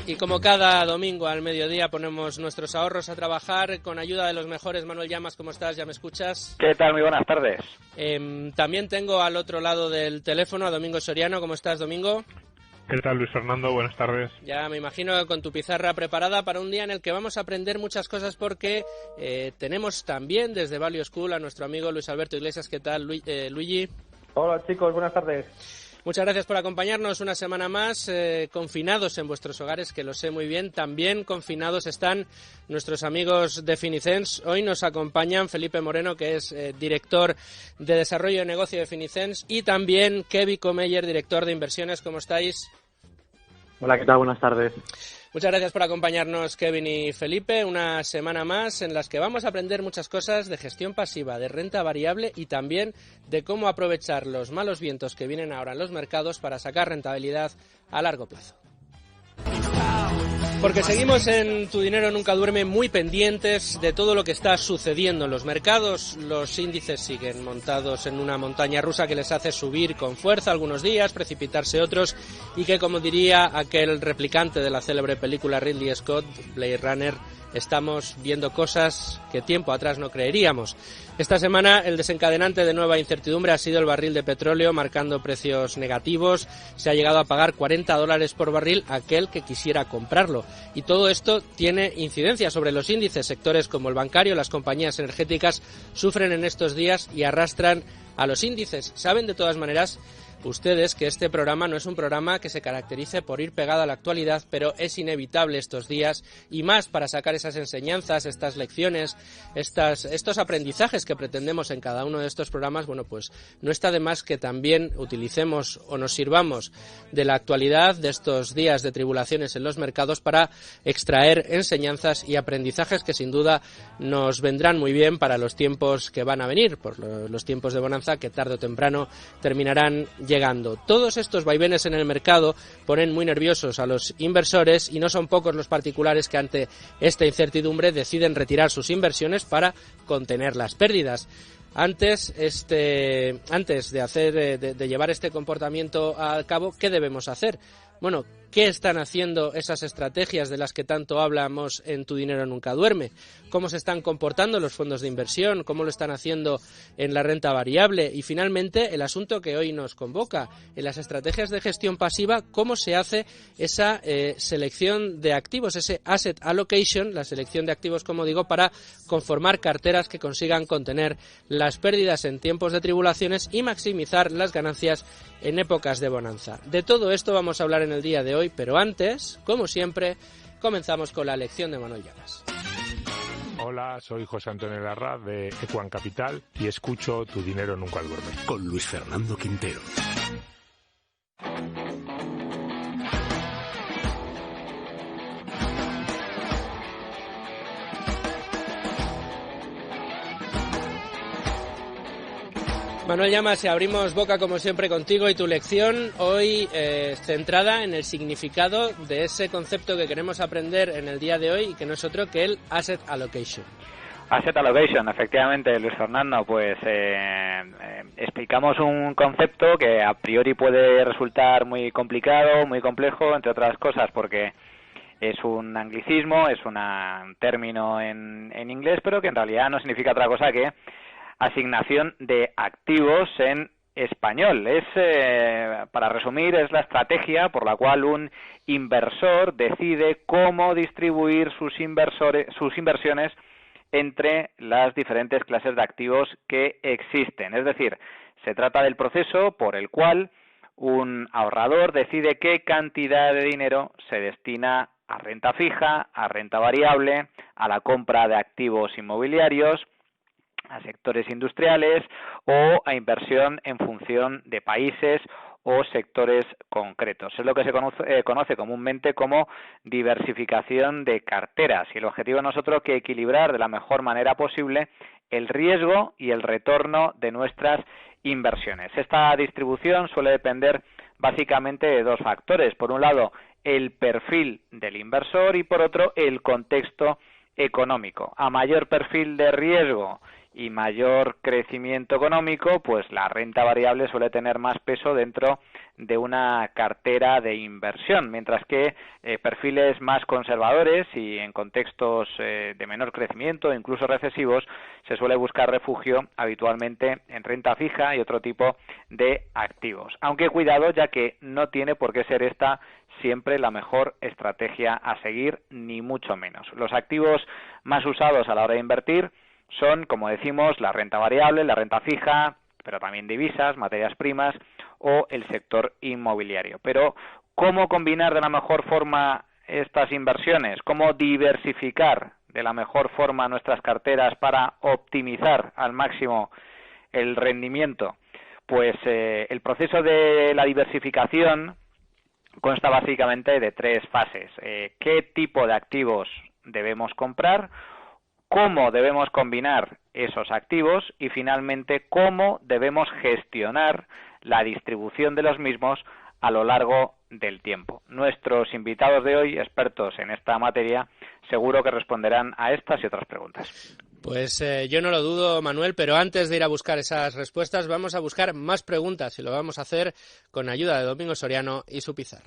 Y como cada domingo al mediodía ponemos nuestros ahorros a trabajar con ayuda de los mejores. Manuel Llamas, ¿cómo estás? ¿Ya me escuchas? ¿Qué tal? Muy buenas tardes. También tengo al otro lado del teléfono a Domingo Soriano. ¿Cómo estás, Domingo? ¿Qué tal, Luis Fernando? Buenas tardes. Ya me imagino con tu pizarra preparada para un día en el que vamos a aprender muchas cosas porque tenemos también desde Value School a nuestro amigo Luis Alberto Iglesias. ¿Qué tal, Luigi? Hola, chicos. Buenas tardes. Muchas gracias por acompañarnos una semana más, confinados en vuestros hogares, que lo sé muy bien. También confinados están nuestros amigos de Finicens. Hoy nos acompañan Felipe Moreno, que es director de Desarrollo de Negocio de Finicens, y también Kevin Comeyer, director de Inversiones. ¿Cómo estáis? Hola, ¿qué tal? Buenas tardes. Muchas gracias por acompañarnos, Kevin y Felipe, una semana más en las que vamos a aprender muchas cosas de gestión pasiva, de renta variable y también de cómo aprovechar los malos vientos que vienen ahora en los mercados para sacar rentabilidad a largo plazo. Porque seguimos en Tu Dinero Nunca Duerme muy pendientes de todo lo que está sucediendo en los mercados. Los índices siguen montados en una montaña rusa que les hace subir con fuerza algunos días, precipitarse otros, y que, como diría aquel replicante de la célebre película Ridley Scott, Blade Runner, estamos viendo cosas que tiempo atrás no creeríamos. Esta semana el desencadenante de nueva incertidumbre ha sido el barril de petróleo, marcando precios negativos. Se ha llegado a pagar $40 por barril aquel que quisiera comprarlo. Y todo esto tiene incidencia sobre los índices. Sectores como el bancario, las compañías energéticas sufren en estos días y arrastran a los índices. Saben de todas maneras ustedes que este programa no es un programa que se caracterice por ir pegado a la actualidad, pero es inevitable estos días, y más para sacar esas enseñanzas, estas lecciones, estos aprendizajes que pretendemos en cada uno de estos programas. Bueno, pues no está de más que también utilicemos o nos sirvamos de la actualidad, de estos días de tribulaciones en los mercados, para extraer enseñanzas y aprendizajes que sin duda nos vendrán muy bien para los tiempos que van a venir, por los tiempos de bonanza que tarde o temprano terminarán llegando. Todos estos vaivenes en el mercado ponen muy nerviosos a los inversores, y no son pocos los particulares que ante esta incertidumbre deciden retirar sus inversiones para contener las pérdidas. Antes de llevar este comportamiento a cabo, ¿qué debemos hacer? Bueno, ¿qué están haciendo esas estrategias de las que tanto hablamos en Tu Dinero Nunca Duerme? ¿Cómo se están comportando los fondos de inversión? ¿Cómo lo están haciendo en la renta variable? Y finalmente, el asunto que hoy nos convoca, en las estrategias de gestión pasiva, ¿cómo se hace esa selección de activos, ese asset allocation, la selección de activos, como digo, para conformar carteras que consigan contener las pérdidas en tiempos de tribulaciones y maximizar las ganancias en épocas de bonanza? De todo esto vamos a hablar en el día de hoy, pero antes, como siempre, comenzamos con la lección de Manuel Llamas. Hola, soy José Antonio Larra de Equan Capital y escucho Tu Dinero Nunca Duerme. Con Luis Fernando Quintero. Manuel Llamas, abrimos boca como siempre contigo y tu lección hoy centrada en el significado de ese concepto que queremos aprender en el día de hoy y que no es otro que el asset allocation. Asset allocation, efectivamente, Luis Fernando, pues explicamos un concepto que a priori puede resultar muy complicado, muy complejo, entre otras cosas porque es un anglicismo, es un término en inglés, pero que en realidad no significa otra cosa que asignación de activos en español. Para resumir, es la estrategia por la cual un inversor decide cómo distribuir sus inversiones entre las diferentes clases de activos que existen. Es decir, se trata del proceso por el cual un ahorrador decide qué cantidad de dinero se destina a renta fija, a renta variable, a la compra de activos inmobiliarios, a sectores industriales o a inversión en función de países o sectores concretos. Es lo que se conoce comúnmente como diversificación de carteras, y el objetivo no es otro que equilibrar de la mejor manera posible el riesgo y el retorno de nuestras inversiones. Esta distribución suele depender básicamente de dos factores. Por un lado, el perfil del inversor y por otro, el contexto económico. A mayor perfil de riesgo y mayor crecimiento económico, pues la renta variable suele tener más peso dentro de una cartera de inversión, mientras que perfiles más conservadores y en contextos de menor crecimiento, incluso recesivos, se suele buscar refugio habitualmente en renta fija y otro tipo de activos. Aunque cuidado, ya que no tiene por qué ser esta siempre la mejor estrategia a seguir, ni mucho menos. Los activos más usados a la hora de invertir son, como decimos, la renta variable, la renta fija, pero también divisas, materias primas o el sector inmobiliario. Pero, ¿cómo combinar de la mejor forma estas inversiones? ¿Cómo diversificar de la mejor forma nuestras carteras para optimizar al máximo el rendimiento? Pues el proceso de la diversificación consta básicamente de 3 fases. ¿Qué tipo de activos debemos comprar? ¿Cómo debemos combinar esos activos? Y finalmente, ¿cómo debemos gestionar la distribución de los mismos a lo largo del tiempo? Nuestros invitados de hoy, expertos en esta materia, seguro que responderán a estas y otras preguntas. Pues yo no lo dudo, Manuel, pero antes de ir a buscar esas respuestas, vamos a buscar más preguntas y lo vamos a hacer con ayuda de Domingo Soriano y su pizarra.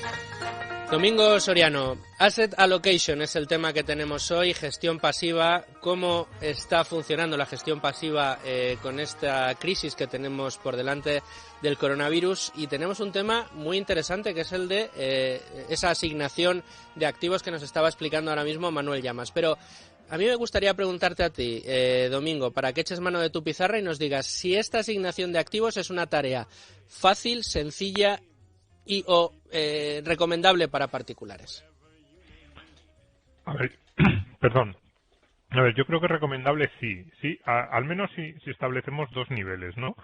Domingo Soriano, Asset Allocation es el tema que tenemos hoy, gestión pasiva. ¿Cómo está funcionando la gestión pasiva con esta crisis que tenemos por delante del coronavirus? Y tenemos un tema muy interesante que es el de esa asignación de activos que nos estaba explicando ahora mismo Manuel Llamas. Pero a mí me gustaría preguntarte a ti, Domingo, para que eches mano de tu pizarra y nos digas si esta asignación de activos es una tarea fácil, sencilla y o recomendable para particulares. A ver, perdón. A ver, yo creo que recomendable sí, al menos si establecemos 2 niveles, ¿no?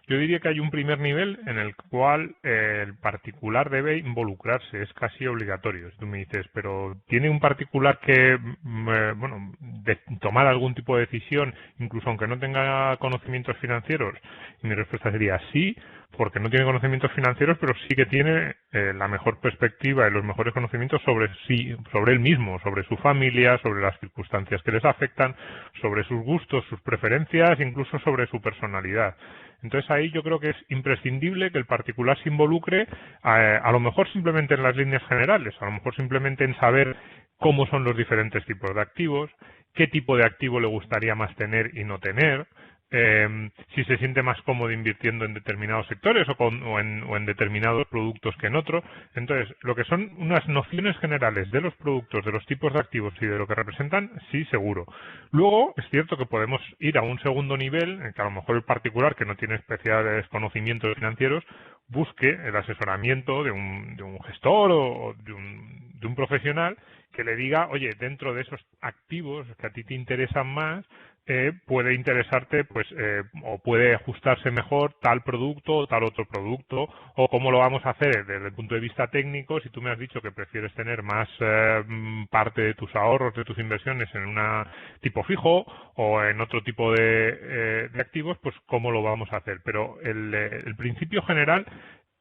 Yo diría que hay un primer nivel en el cual el particular debe involucrarse, es casi obligatorio. Si tú me dices, pero ¿tiene un particular que, de tomar algún tipo de decisión, incluso aunque no tenga conocimientos financieros? Y mi respuesta sería sí, porque no tiene conocimientos financieros, pero sí que tiene la mejor perspectiva y los mejores conocimientos sobre sí, sobre él mismo, sobre su familia, sobre las circunstancias que les afectan, sobre sus gustos, sus preferencias, incluso sobre su personalidad. Entonces ahí yo creo que es imprescindible que el particular se involucre, a lo mejor simplemente en las líneas generales, a lo mejor simplemente en saber cómo son los diferentes tipos de activos, qué tipo de activo le gustaría más tener y no tener, si se siente más cómodo invirtiendo en determinados sectores o en determinados productos que en otros. Entonces, lo que son unas nociones generales de los productos, de los tipos de activos y de lo que representan, sí, seguro. Luego, es cierto que podemos ir a un segundo nivel, en que a lo mejor el particular, que no tiene especiales conocimientos financieros, busque el asesoramiento de un gestor o de un profesional que le diga, oye, dentro de esos activos que a ti te interesan más, puede interesarte, o puede ajustarse mejor tal producto o tal otro producto, o cómo lo vamos a hacer desde el punto de vista técnico. Si tú me has dicho que prefieres tener más parte de tus ahorros, de tus inversiones en un tipo fijo o en otro tipo de activos, pues cómo lo vamos a hacer. Pero el principio general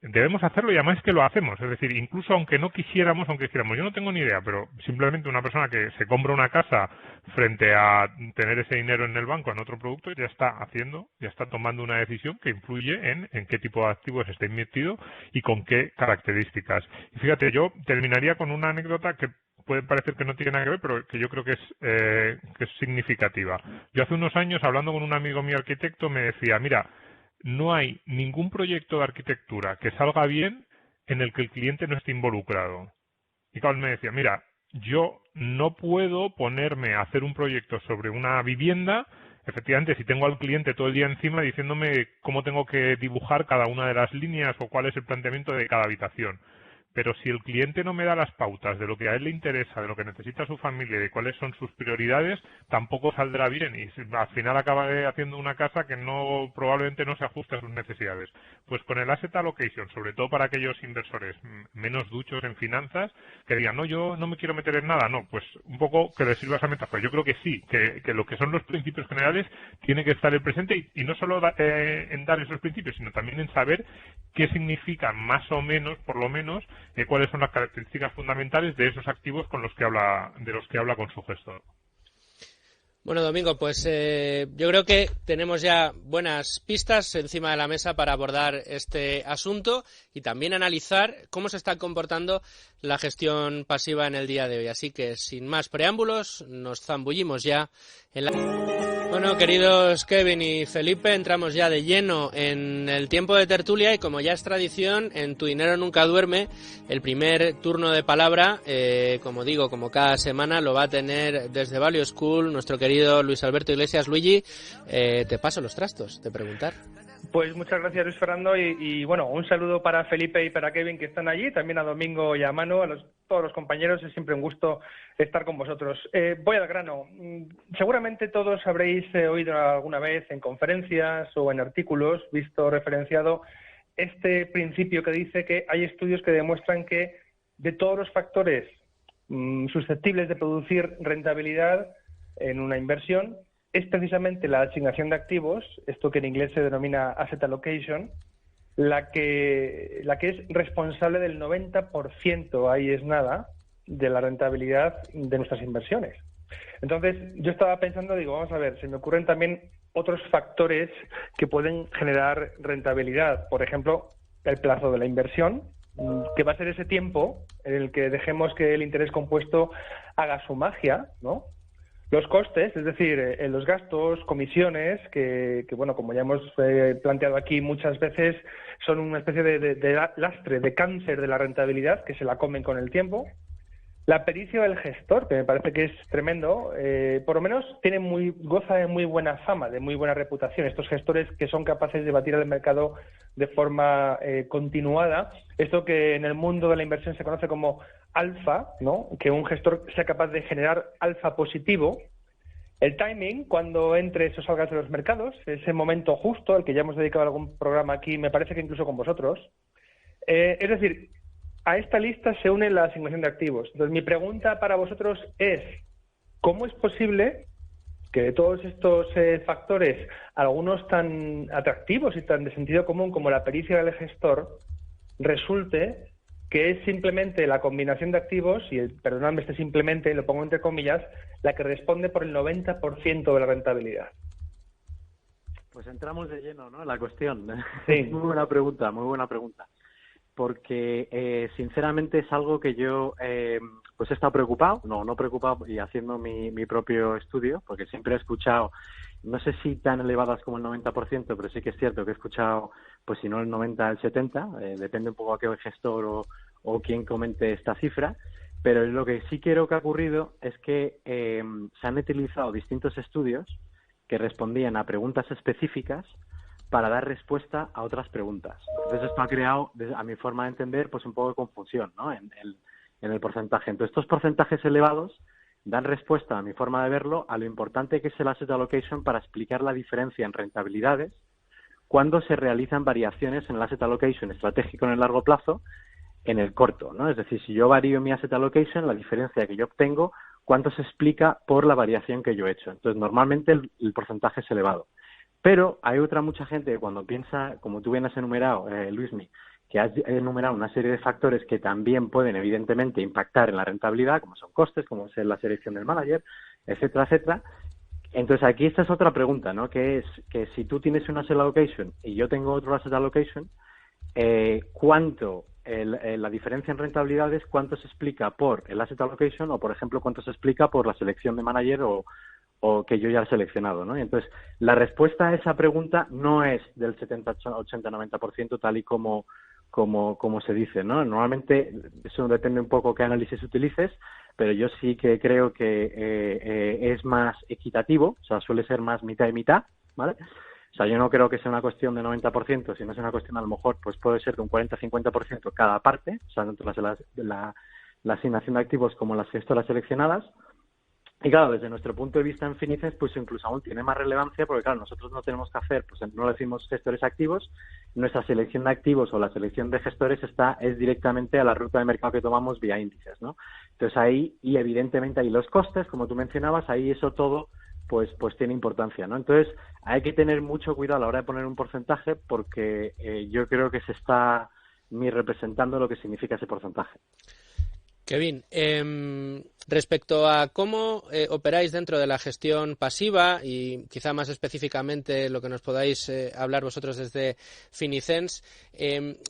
debemos hacerlo, y además es que lo hacemos. Es decir, incluso aunque quisiéramos, yo no tengo ni idea, pero simplemente una persona que se compra una casa frente a tener ese dinero en el banco en otro producto, ya está tomando una decisión que influye en qué tipo de activos está invertido y con qué características. Y fíjate, yo terminaría con una anécdota que puede parecer que no tiene nada que ver, pero que yo creo que es significativa. Yo hace unos años, hablando con un amigo mío arquitecto, me decía, mira, no hay ningún proyecto de arquitectura que salga bien en el que el cliente no esté involucrado. Y claro, él me decía, mira, yo no puedo ponerme a hacer un proyecto sobre una vivienda, efectivamente, si tengo al cliente todo el día encima diciéndome cómo tengo que dibujar cada una de las líneas o cuál es el planteamiento de cada habitación. Pero si el cliente no me da las pautas de lo que a él le interesa, de lo que necesita su familia y de cuáles son sus prioridades, tampoco saldrá bien y al final acabaré haciendo una casa que probablemente no se ajuste a sus necesidades. Pues con el Asset Allocation, sobre todo para aquellos inversores menos duchos en finanzas, que digan, no, yo no me quiero meter en nada, no, pues un poco que les sirva esa metáfora. Yo creo que sí, que lo que son los principios generales tiene que estar en presente y no solo en dar esos principios, sino también en saber qué significan más o menos, por lo menos, cuáles son las características fundamentales de esos activos de los que habla con su gestor. Bueno, Domingo, pues yo creo que tenemos ya buenas pistas encima de la mesa para abordar este asunto y también analizar cómo se está comportando la gestión pasiva en el día de hoy. Así que, sin más preámbulos, nos zambullimos ya en la... Bueno, queridos Kevin y Felipe, entramos ya de lleno en el tiempo de tertulia y, como ya es tradición, en Tu Dinero Nunca Duerme, el primer turno de palabra, como digo, como cada semana, lo va a tener desde Value School nuestro querido Luis Alberto Iglesias. Luigi, te paso los trastos de preguntar. Pues muchas gracias, Luis Fernando, y bueno, un saludo para Felipe y para Kevin, que están allí, también a Domingo y a Manu, todos los compañeros. Es siempre un gusto estar con vosotros. Voy al grano. Seguramente todos habréis oído alguna vez en conferencias o en artículos, visto referenciado este principio que dice que hay estudios que demuestran que de todos los factores susceptibles de producir rentabilidad en una inversión, es precisamente la asignación de activos, esto que en inglés se denomina asset allocation, la que es responsable del 90%, ahí es nada, de la rentabilidad de nuestras inversiones. Entonces, yo estaba pensando, digo, vamos a ver, se me ocurren también otros factores que pueden generar rentabilidad. Por ejemplo, el plazo de la inversión, que va a ser ese tiempo en el que dejemos que el interés compuesto haga su magia, ¿no? Los costes, es decir, los gastos, comisiones, que bueno, como ya hemos planteado aquí muchas veces, son una especie de lastre, de cáncer de la rentabilidad, que se la comen con el tiempo. La pericia del gestor, que me parece que es tremendo, por lo menos goza de muy buena fama, de muy buena reputación. Estos gestores que son capaces de batir al mercado de forma continuada. Esto que en el mundo de la inversión se conoce como alfa, ¿no? Que un gestor sea capaz de generar alfa positivo. El timing, cuando entres o salgas de los mercados, ese momento justo, al que ya hemos dedicado algún programa aquí, me parece que incluso con vosotros. Es decir, a esta lista se une la asignación de activos. Entonces, mi pregunta para vosotros es, ¿cómo es posible que de todos estos factores, algunos tan atractivos y tan de sentido común como la pericia del gestor, resulte que es simplemente la combinación de activos, y perdonadme este simplemente, lo pongo entre comillas, la que responde por el 90% de la rentabilidad? Pues entramos de lleno, ¿no?, en la cuestión. Sí. Muy buena pregunta. Porque sinceramente es algo que yo pues he estado preocupado, no preocupado, y haciendo mi propio estudio, porque siempre he escuchado, no sé si tan elevadas como el 90%, pero sí que es cierto que he escuchado, pues si no el 90, el 70, depende un poco a qué gestor o quién comente esta cifra, pero lo que sí creo que ha ocurrido es que se han utilizado distintos estudios que respondían a preguntas específicas para dar respuesta a otras preguntas. Entonces esto ha creado, a mi forma de entender, pues un poco de confusión, ¿no?, en el porcentaje. Entonces estos porcentajes elevados dan respuesta, a mi forma de verlo, a lo importante que es el asset allocation para explicar la diferencia en rentabilidades cuando se realizan variaciones en el asset allocation estratégico en el largo plazo en el corto, ¿no? Es decir, si yo varío mi asset allocation, la diferencia que yo obtengo, ¿cuánto se explica por la variación que yo he hecho? Entonces, normalmente el porcentaje es elevado. Pero hay mucha gente que cuando piensa, como tú bien has enumerado, Luismi, que has enumerado una serie de factores que también pueden evidentemente impactar en la rentabilidad, como son costes, como es la selección del manager, etcétera, etcétera. Entonces aquí esta es otra pregunta, ¿no?, que es que si tú tienes un asset allocation y yo tengo otro asset allocation, ¿cuánto la diferencia en rentabilidades, cuánto se explica por el asset allocation o, por ejemplo, cuánto se explica por la selección de manager o que yo ya he seleccionado, ¿no? Y entonces, la respuesta a esa pregunta no es del 70, 80, 90% tal y como se dice, ¿no? Normalmente eso depende un poco qué análisis utilices, pero yo sí que creo que es más equitativo, o sea, suele ser más mitad y mitad, ¿vale? O sea, yo no creo que sea una cuestión de 90%, sino es una cuestión, a lo mejor, pues puede ser de un 40-50% cada parte, o sea, tanto la asignación de activos como las gestoras seleccionadas. Y claro, desde nuestro punto de vista en Finicens, pues incluso aún tiene más relevancia, porque claro, nosotros no tenemos que hacer, pues no le decimos gestores activos, nuestra selección de activos o la selección de gestores es directamente a la ruta de mercado que tomamos vía índices, ¿no? Entonces ahí, y evidentemente ahí los costes, como tú mencionabas, ahí eso todo pues tiene importancia, ¿no? Entonces hay que tener mucho cuidado a la hora de poner un porcentaje, porque yo creo que se está ni representando lo que significa ese porcentaje. Kevin, respecto a cómo operáis dentro de la gestión pasiva y quizá más específicamente lo que nos podáis hablar vosotros desde Finicens,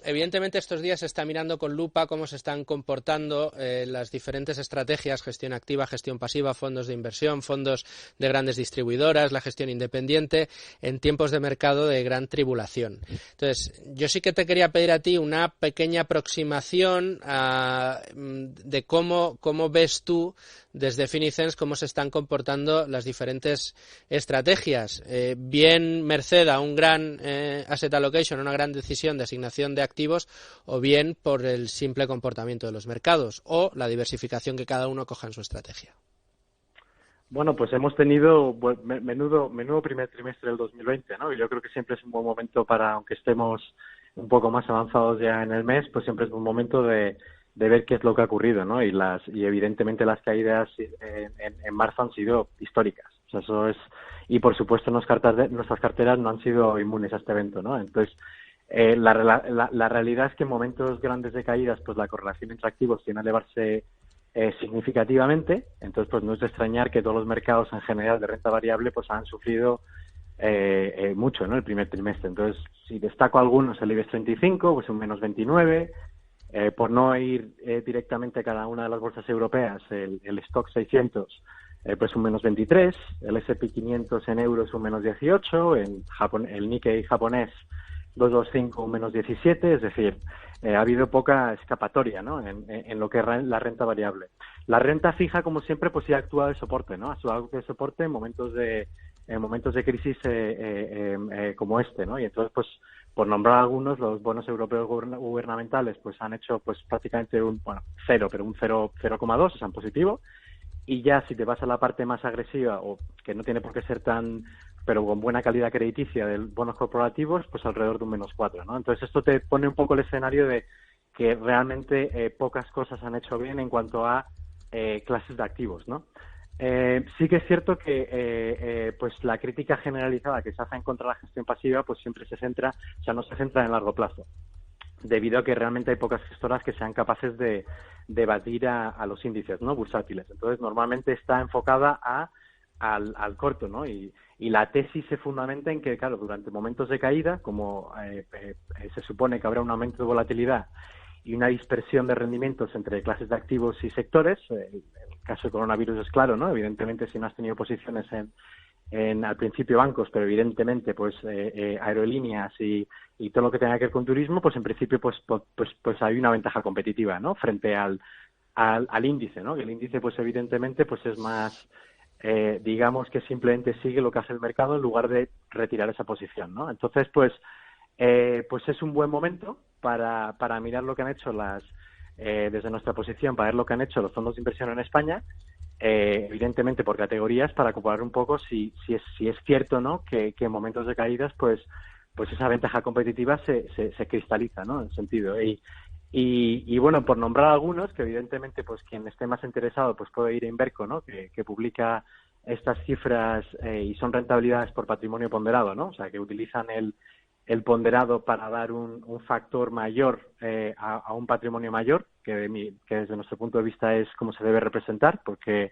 evidentemente estos días se está mirando con lupa cómo se están comportando las diferentes estrategias, gestión activa, gestión pasiva, fondos de inversión, fondos de grandes distribuidoras, la gestión independiente, en tiempos de mercado de gran tribulación. Entonces, yo sí que te quería pedir a ti una pequeña aproximación de cómo ves tú desde Finicens cómo se están comportando las diferentes estrategias, bien merced a un gran asset allocation, una gran decisión de asignación de activos, o bien por el simple comportamiento de los mercados o la diversificación que cada uno coja en su estrategia. Bueno, pues hemos tenido menudo primer trimestre del 2020, ¿no? Y yo creo que siempre es un buen momento para, aunque estemos un poco más avanzados ya en el mes, pues siempre es un momento de ver qué es lo que ha ocurrido, ¿no? Y evidentemente las caídas en marzo han sido históricas. O sea, eso es, y por supuesto nuestras carteras no han sido inmunes a este evento, ¿no? Entonces, la realidad es que en momentos grandes de caídas, pues la correlación entre activos tiene a elevarse significativamente. Entonces, pues no es de extrañar que todos los mercados en general de renta variable pues han sufrido mucho, ¿no? El primer trimestre. Entonces, si destaco algunos, el IBEX 35, pues un menos 29. Por no ir directamente a cada una de las bolsas europeas, el Stock 600 pues un menos 23, el S&P 500 en euros un menos 18, en Japón, el Nikkei japonés 225 un menos 17, es decir, ha habido poca escapatoria, ¿no? En lo que es la renta variable. La renta fija, como siempre, pues sí ha actuado de soporte, ¿no? Ha actuado de soporte en momentos de crisis como este, ¿no? Y entonces, pues, por nombrar algunos, los bonos europeos gubernamentales pues han hecho pues prácticamente un 0,2, o sea, en positivo. Y ya si te vas a la parte más agresiva, o que no tiene por qué ser tan, pero con buena calidad crediticia de bonos corporativos, pues alrededor de un menos 4, ¿no? Entonces esto te pone un poco el escenario de que realmente pocas cosas han hecho bien en cuanto a clases de activos, ¿no? Sí que es cierto que pues la crítica generalizada que se hace en contra de la gestión pasiva pues siempre no se centra en el largo plazo, debido a que realmente hay pocas gestoras que sean capaces de batir a los índices, ¿no? Bursátiles. Entonces normalmente está enfocada al corto, ¿no? Y la tesis se fundamenta en que, claro, durante momentos de caída, como se supone que habrá un aumento de volatilidad y una dispersión de rendimientos entre clases de activos y sectores, el caso del coronavirus es claro, ¿no? Evidentemente, si no has tenido posiciones en al principio bancos, pero evidentemente pues aerolíneas y todo lo que tenga que ver con turismo, pues en principio pues hay una ventaja competitiva, ¿no? Frente al índice, ¿no? Que el índice pues evidentemente pues es más digamos que simplemente sigue lo que hace el mercado en lugar de retirar esa posición, ¿no? Entonces pues es un buen momento para mirar lo que han hecho desde nuestra posición, para ver lo que han hecho los fondos de inversión en España, evidentemente por categorías, para comparar un poco si es cierto, ¿no? Que en momentos de caídas pues esa ventaja competitiva se cristaliza, ¿no? En el sentido y bueno, por nombrar algunos, que evidentemente pues quien esté más interesado pues puede ir a Inverco, ¿no? Que publica estas cifras y son rentabilidades por patrimonio ponderado, ¿no? O sea, que utilizan el ponderado para dar un factor mayor a un patrimonio mayor, que desde nuestro punto de vista es como se debe representar, porque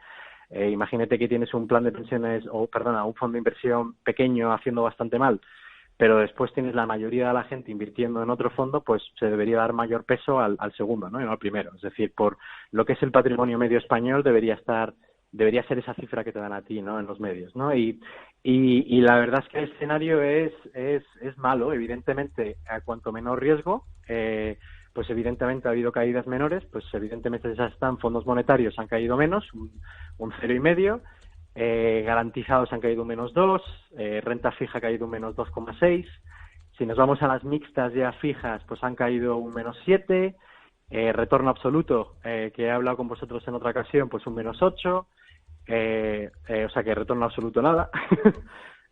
imagínate que tienes un plan de pensiones, un fondo de inversión pequeño haciendo bastante mal, pero después tienes la mayoría de la gente invirtiendo en otro fondo, pues se debería dar mayor peso al segundo, ¿no? Y no al primero. Es decir, por lo que es el patrimonio medio español debería ser esa cifra que te dan a ti, ¿no? En los medios, ¿no? Y la verdad es que el escenario es malo, evidentemente, a cuanto menor riesgo, pues evidentemente ha habido caídas menores, pues evidentemente ya están fondos monetarios han caído menos, un 0,5, garantizados han caído un menos 2, renta fija ha caído un menos 2,6, si nos vamos a las mixtas ya fijas, pues han caído un menos 7, retorno absoluto, que he hablado con vosotros en otra ocasión, pues un menos 8, o sea que retorno absoluto nada.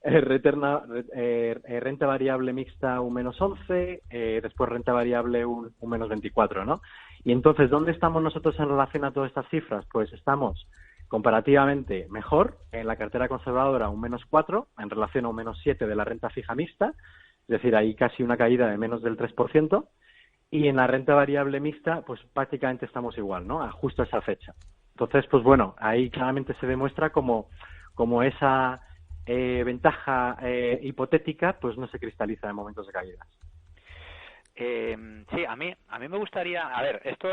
Renta variable mixta un menos 11, después renta variable un menos 24, ¿no? Y entonces, ¿dónde estamos nosotros en relación a todas estas cifras? Pues estamos comparativamente mejor en la cartera conservadora, un menos 4 en relación a un menos 7 de la renta fija mixta, es decir, hay casi una caída de menos del 3%. y en la renta variable mixta, pues prácticamente estamos igual, ¿no? Justo a esa fecha. Entonces, pues bueno, ahí claramente se demuestra como esa ventaja hipotética, pues no se cristaliza en momentos de caídas. Sí, a mí me gustaría, a ver, esto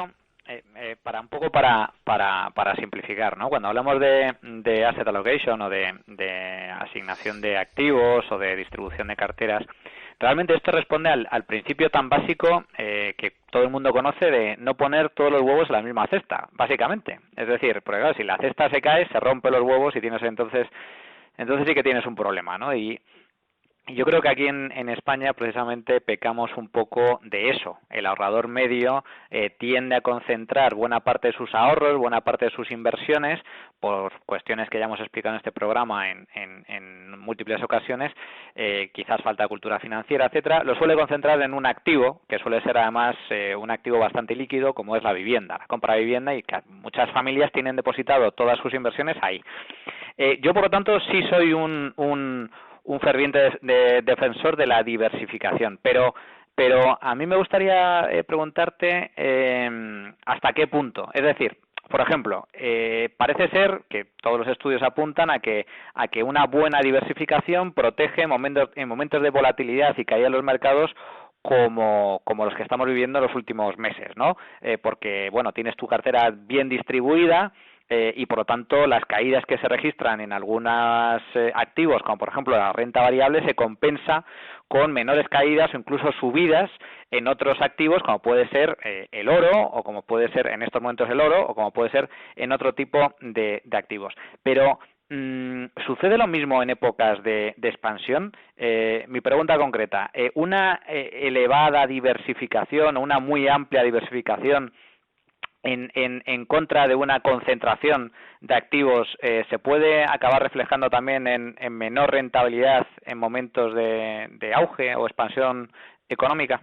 para simplificar, ¿no? Cuando hablamos de asset allocation o de asignación de activos o de distribución de carteras, realmente esto responde al principio tan básico que todo el mundo conoce de no poner todos los huevos en la misma cesta, básicamente. Es decir, porque claro, si la cesta se cae, se rompe los huevos y tienes entonces sí que tienes un problema, ¿no? Y yo creo que aquí en España precisamente pecamos un poco de eso. El ahorrador medio tiende a concentrar buena parte de sus ahorros, buena parte de sus inversiones, por cuestiones que ya hemos explicado en este programa en múltiples ocasiones, quizás falta de cultura financiera, etcétera, lo suele concentrar en un activo, que suele ser además un activo bastante líquido, como es la vivienda, la compra de vivienda, y que muchas familias tienen depositado todas sus inversiones ahí. Yo, por lo tanto, sí soy un ferviente defensor de la diversificación, pero a mí me gustaría preguntarte hasta qué punto. Es decir, por ejemplo, parece ser que todos los estudios apuntan a que una buena diversificación protege en momentos de volatilidad y caída de los mercados como los que estamos viviendo en los últimos meses, ¿no? Porque, bueno, tienes tu cartera bien distribuida, y por lo tanto las caídas que se registran en algunos activos, como por ejemplo la renta variable, se compensa con menores caídas o incluso subidas en otros activos, como puede ser el oro, o como puede ser en estos momentos el oro, o como puede ser en otro tipo de activos. Pero ¿sucede lo mismo en épocas de expansión? Mi pregunta concreta, ¿una elevada diversificación o una muy amplia diversificación en contra de una concentración de activos se puede acabar reflejando también en menor rentabilidad en momentos de auge o expansión económica?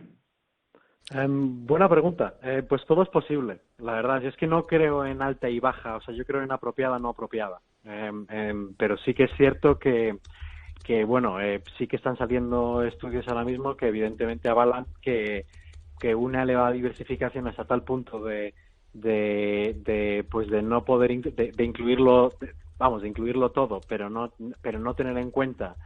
Buena pregunta. Pues todo es posible, la verdad. Yo es que no creo en alta y baja, o sea, yo creo en apropiada, no apropiada. Pero sí que es cierto que bueno, sí que están saliendo estudios ahora mismo que evidentemente avalan que una elevada diversificación hasta tal punto de no poder de incluirlo, de incluirlo todo, pero no tener en cuenta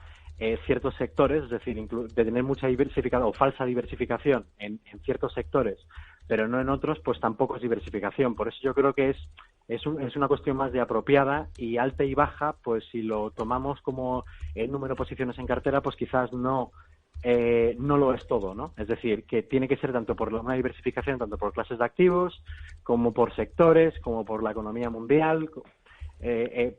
ciertos sectores, es decir, de tener mucha diversificación o falsa diversificación en ciertos sectores, pero no en otros, pues tampoco es diversificación. Por eso yo creo que es una cuestión más de apropiada, y alta y baja, pues si lo tomamos como el número de posiciones en cartera, pues quizás no lo es todo, ¿no? Es decir, que tiene que ser tanto por una diversificación, tanto por clases de activos, como por sectores, como por la economía mundial,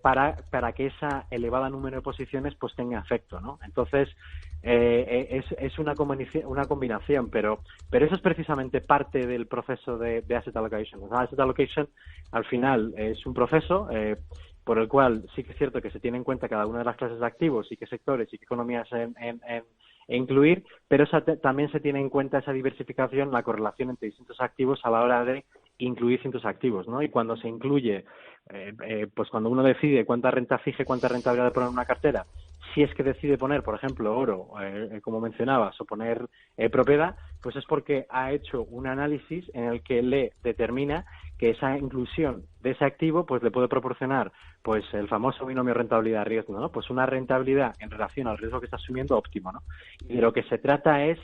para que esa elevada número de posiciones pues tenga efecto, ¿no? Entonces es una combinación, pero eso es precisamente parte del proceso de asset allocation. O sea, asset allocation al final es un proceso por el cual sí que es cierto que se tiene en cuenta cada una de las clases de activos y qué sectores y qué economías incluir, pero también se tiene en cuenta esa diversificación, la correlación entre distintos activos a la hora de incluir distintos activos, ¿no? Y cuando se incluye, pues cuando uno decide cuánta renta fija y cuánta rentabilidad poner en una cartera, si es que decide poner, por ejemplo, oro, como mencionabas, o poner propiedad, pues es porque ha hecho un análisis en el que le determina que esa inclusión de ese activo pues le puede proporcionar pues el famoso binomio rentabilidad-riesgo, ¿no? Pues una rentabilidad en relación al riesgo que está asumiendo óptimo, ¿no? Y de lo que se trata es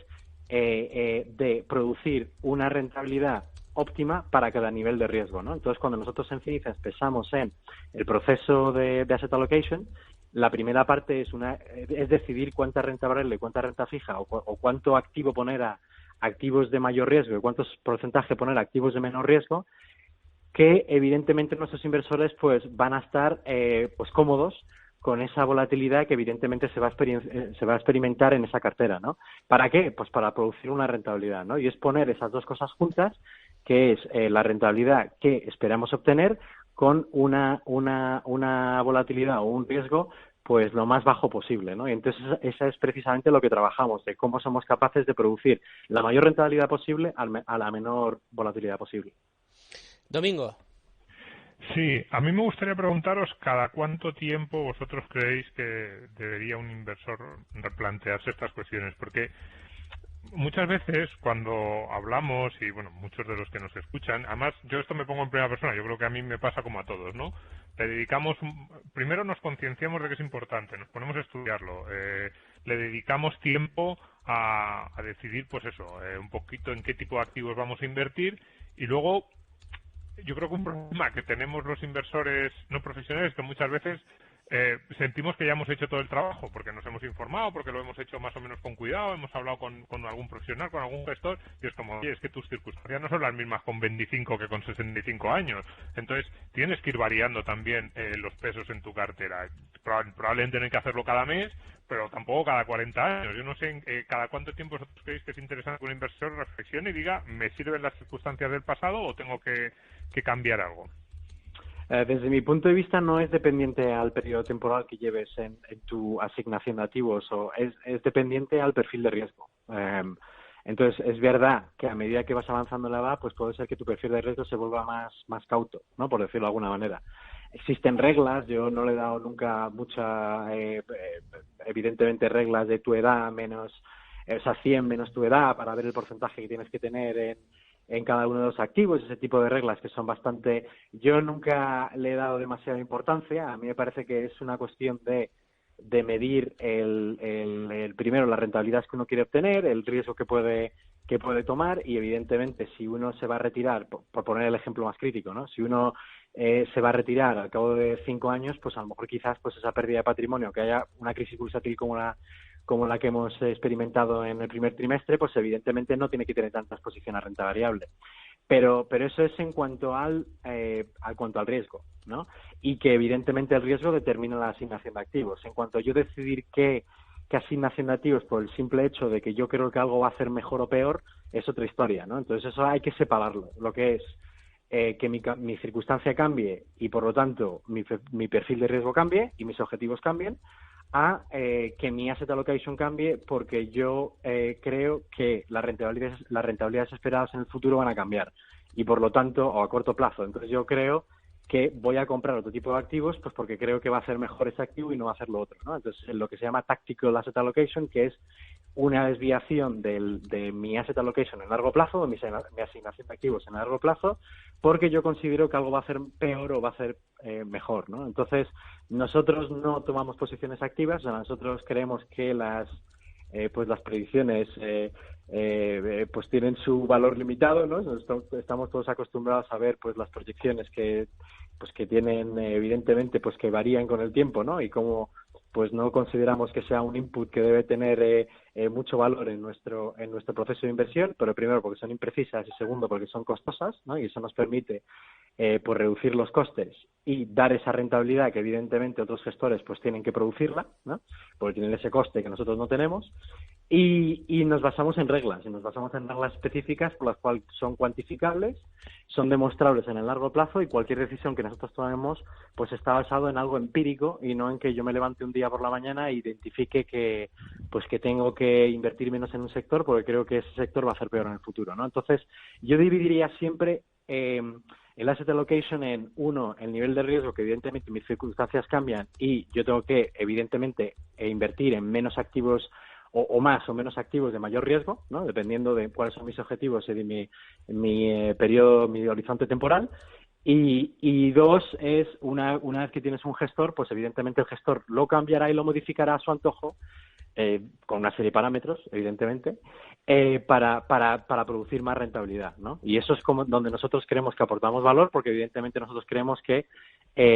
de producir una rentabilidad óptima para cada nivel de riesgo, ¿no? Entonces, cuando nosotros en Finicens pensamos en el proceso de asset allocation, la primera parte es decidir cuánta renta variable, cuánta renta fija o cuánto activo poner a activos de mayor riesgo y cuánto porcentaje poner a activos de menor riesgo, que evidentemente nuestros inversores pues van a estar pues cómodos con esa volatilidad que evidentemente se va a experimentar en esa cartera, ¿no? ¿Para qué? Pues para producir una rentabilidad, ¿no? Y es poner esas dos cosas juntas, que es la rentabilidad que esperamos obtener con una volatilidad o un riesgo pues lo más bajo posible, ¿no? Y entonces esa es precisamente lo que trabajamos, de cómo somos capaces de producir la mayor rentabilidad posible a la menor volatilidad posible. Domingo. Sí, a mí me gustaría preguntaros cada cuánto tiempo vosotros creéis que debería un inversor replantearse estas cuestiones, porque muchas veces cuando hablamos, y bueno, muchos de los que nos escuchan, además yo esto me pongo en primera persona, yo creo que a mí me pasa como a todos, ¿no? Le dedicamos, primero nos concienciamos de que es importante, nos ponemos a estudiarlo, le dedicamos tiempo a decidir, pues eso, un poquito en qué tipo de activos vamos a invertir, y luego yo creo que un problema que tenemos los inversores no profesionales, que muchas veces sentimos que ya hemos hecho todo el trabajo, porque nos hemos informado, porque lo hemos hecho más o menos con cuidado, hemos hablado con algún profesional, con algún gestor, y es como, oye, es que tus circunstancias no son las mismas con 25 que con 65 años. Entonces, tienes que ir variando también los pesos en tu cartera. Probablemente no hay que hacerlo cada mes, pero tampoco cada 40 años. Yo no sé cada cuánto tiempo vosotros creéis que es interesante que un inversor reflexione y diga, ¿me sirven las circunstancias del pasado o tengo que cambiar algo? Desde mi punto de vista no es dependiente al periodo temporal que lleves en tu asignación de activos, o es dependiente al perfil de riesgo. Entonces, es verdad que a medida que vas avanzando en la edad, pues puede ser que tu perfil de riesgo se vuelva más cauto, ¿no? Por decirlo de alguna manera. Existen reglas, yo no le he dado nunca evidentemente reglas de tu edad menos, o sea, 100 menos tu edad para ver el porcentaje que tienes que tener en cada uno de los activos, ese tipo de reglas que son bastante... Yo nunca le he dado demasiada importancia, a mí me parece que es una cuestión de medir primero la rentabilidad que uno quiere obtener, el riesgo que puede tomar, y evidentemente si uno se va a retirar, por poner el ejemplo más crítico, ¿no? Si uno se va a retirar al cabo de 5 años, pues a lo mejor quizás pues esa pérdida de patrimonio, que haya una crisis bursátil como la que hemos experimentado en el primer trimestre, pues evidentemente no tiene que tener tanta exposición a renta variable. Pero eso es en cuanto al riesgo, ¿no? Y que evidentemente el riesgo determina la asignación de activos. En cuanto a yo decidir qué asignación de activos por el simple hecho de que yo creo que algo va a hacer mejor o peor, es otra historia, ¿no? Entonces eso hay que separarlo. Lo que es que mi circunstancia cambie y por lo tanto mi perfil de riesgo cambie y mis objetivos cambien, a que mi asset allocation cambie porque yo creo que las rentabilidades esperadas en el futuro van a cambiar y por lo tanto, o a corto plazo. Entonces yo creo que voy a comprar otro tipo de activos pues porque creo que va a ser mejor ese activo y no va a ser lo otro, ¿no? Entonces lo que se llama tactical asset allocation, que es una desviación de mi asset allocation en largo plazo, de mi asignación de activos en largo plazo, porque yo considero que algo va a ser peor o va a ser mejor, ¿no? Entonces, nosotros no tomamos posiciones activas, o sea, nosotros creemos que las predicciones pues tienen su valor limitado, ¿no? Estamos todos acostumbrados a ver pues las proyecciones que tienen evidentemente pues que varían con el tiempo, ¿no? Y como pues no consideramos que sea un input que debe tener mucho valor en nuestro proceso de inversión, pero primero porque son imprecisas y segundo porque son costosas, ¿no? Y eso nos permite pues reducir los costes y dar esa rentabilidad que evidentemente otros gestores pues tienen que producirla, ¿no? Porque tienen ese coste que nosotros no tenemos. Y nos basamos en reglas, específicas por las cuales son cuantificables, son demostrables en el largo plazo y cualquier decisión que nosotros tomemos pues está basado en algo empírico y no en que yo me levante un día por la mañana e identifique que tengo que invertir menos en un sector porque creo que ese sector va a ser peor en el futuro, ¿no? Entonces, yo dividiría siempre el asset allocation en, uno, el nivel de riesgo, que evidentemente mis circunstancias cambian y yo tengo que, evidentemente, invertir en menos activos o más o menos activos de mayor riesgo, ¿no? Dependiendo de cuáles son mis objetivos y de mi periodo, mi horizonte temporal. Y dos, es una vez que tienes un gestor, pues evidentemente el gestor lo cambiará y lo modificará a su antojo, con una serie de parámetros, evidentemente, para producir más rentabilidad, ¿no? Y eso es como donde nosotros creemos que aportamos valor, porque evidentemente nosotros creemos que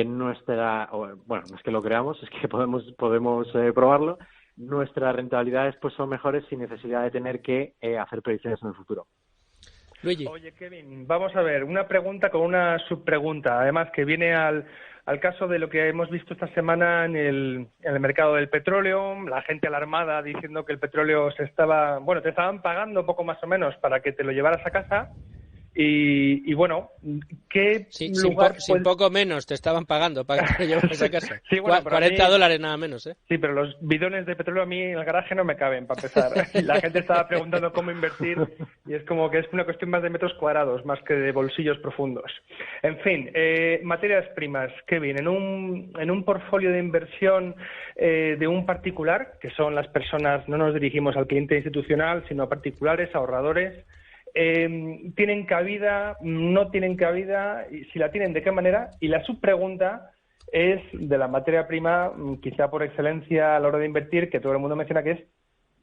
no es que lo creamos, es que podemos probarlo. Nuestras rentabilidades pues son mejores sin necesidad de tener que hacer predicciones en el futuro. Luigi. Oye, Kevin, vamos a ver, una pregunta con una subpregunta, además que viene al caso de lo que hemos visto esta semana en el mercado del petróleo, la gente alarmada diciendo que el petróleo te estaban pagando poco más o menos para que te lo llevaras a casa, Y bueno, ¿qué Sí, lugar sin poco menos te estaban pagando para que te llevaras a casa. Sí, bueno, $40 nada menos, ¿eh? Sí, pero los bidones de petróleo a mí en el garaje no me caben, para empezar. Y la gente estaba preguntando cómo invertir y es como que es una cuestión más de metros cuadrados, más que de bolsillos profundos. En fin, materias primas, Kevin, en un portfolio de inversión de un particular, que son las personas, no nos dirigimos al cliente institucional, sino a particulares, ahorradores, ¿tienen cabida, no tienen cabida? Y si la tienen, ¿de qué manera? Y la subpregunta es de la materia prima, quizá por excelencia a la hora de invertir, que todo el mundo menciona que es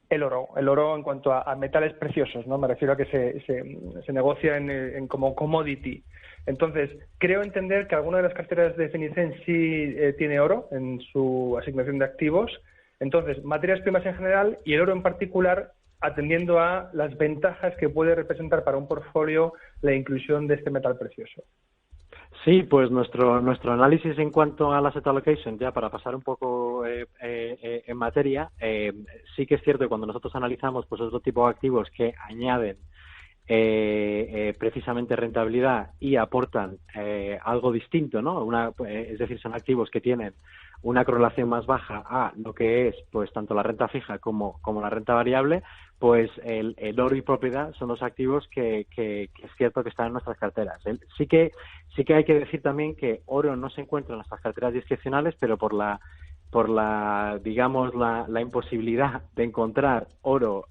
el oro en cuanto a metales preciosos, ¿no? Me refiero a que se negocia en como commodity. Entonces, creo entender que alguna de las carteras de Finicen sí tiene oro en su asignación de activos. Entonces, materias primas en general y el oro en particular, atendiendo a las ventajas que puede representar para un portfolio la inclusión de este metal precioso. Sí, pues nuestro análisis en cuanto a la asset allocation, ya para pasar un poco en materia, sí que es cierto que cuando nosotros analizamos pues otro tipo de activos que añaden precisamente rentabilidad y aportan algo distinto, ¿no? Es decir, son activos que tienen una correlación más baja a lo que es pues tanto la renta fija como la renta variable, pues el oro y propiedad son dos activos que es cierto que están en nuestras carteras. Sí que hay que decir también que oro no se encuentra en nuestras carteras discrecionales, pero por la digamos la imposibilidad de encontrar oro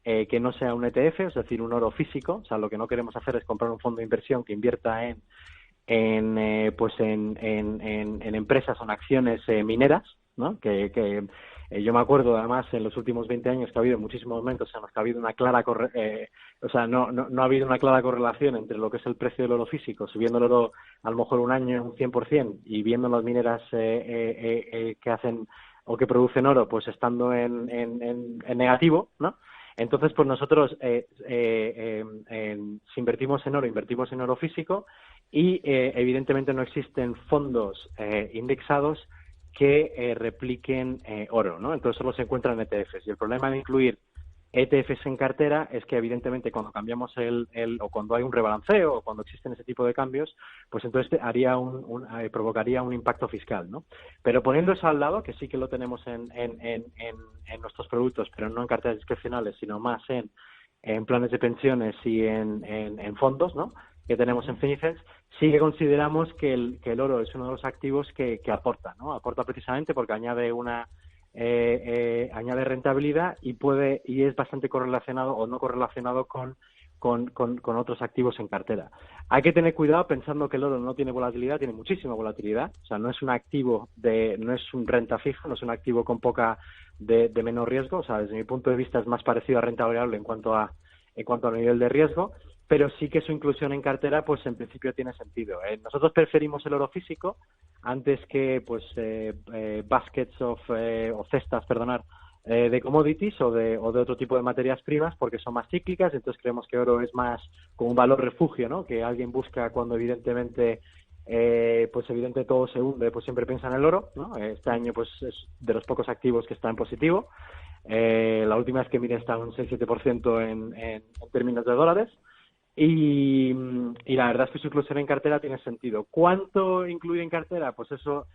que no sea un ETF, es decir, un oro físico. O sea, lo que no queremos hacer es comprar un fondo de inversión que invierta en empresas o en acciones mineras, ¿no? Yo me acuerdo además en los últimos 20 años que ha habido muchísimos momentos en los que ha habido una clara no ha habido una clara correlación entre lo que es el precio del oro físico, subiendo el oro a lo mejor un año un 100% y viendo las mineras que hacen o que producen oro pues estando en negativo, ¿no? Entonces, pues nosotros si invertimos en oro físico y evidentemente no existen fondos indexados que repliquen oro, ¿no? Entonces solo se encuentran ETFs. Y el problema de incluir ETFs en cartera es que evidentemente cuando cambiamos o cuando hay un rebalanceo o cuando existen ese tipo de cambios, pues entonces provocaría un impacto fiscal, ¿no? Pero poniendo eso al lado, que sí que lo tenemos en nuestros productos, pero no en carteras discrecionales, sino más en planes de pensiones y en fondos, ¿no?, que tenemos en Finicens, sí que consideramos que el oro es uno de los activos que aporta, ¿no? Aporta precisamente porque añade añade rentabilidad y es bastante correlacionado o no correlacionado con otros activos en cartera. Hay que tener cuidado pensando que el oro no tiene volatilidad, tiene muchísima volatilidad. O sea, no es un activo no es un renta fija, no es un activo con de menor riesgo. O sea, desde mi punto de vista es más parecido a renta variable en cuanto a nivel de riesgo, pero sí que su inclusión en cartera, pues en principio tiene sentido. Nosotros preferimos el oro físico antes que baskets o cestas, de commodities o de otro tipo de materias primas, porque son más cíclicas. Entonces creemos que oro es más como un valor refugio, ¿no?, que alguien busca cuando evidentemente todo se hunde, pues siempre piensa en el oro, ¿no? Este año pues es de los pocos activos que está en positivo. La última vez que miré está un 6-7% en términos de dólares. Y la verdad es que su inclusión en cartera tiene sentido. ¿Cuánto incluir en cartera? Pues eso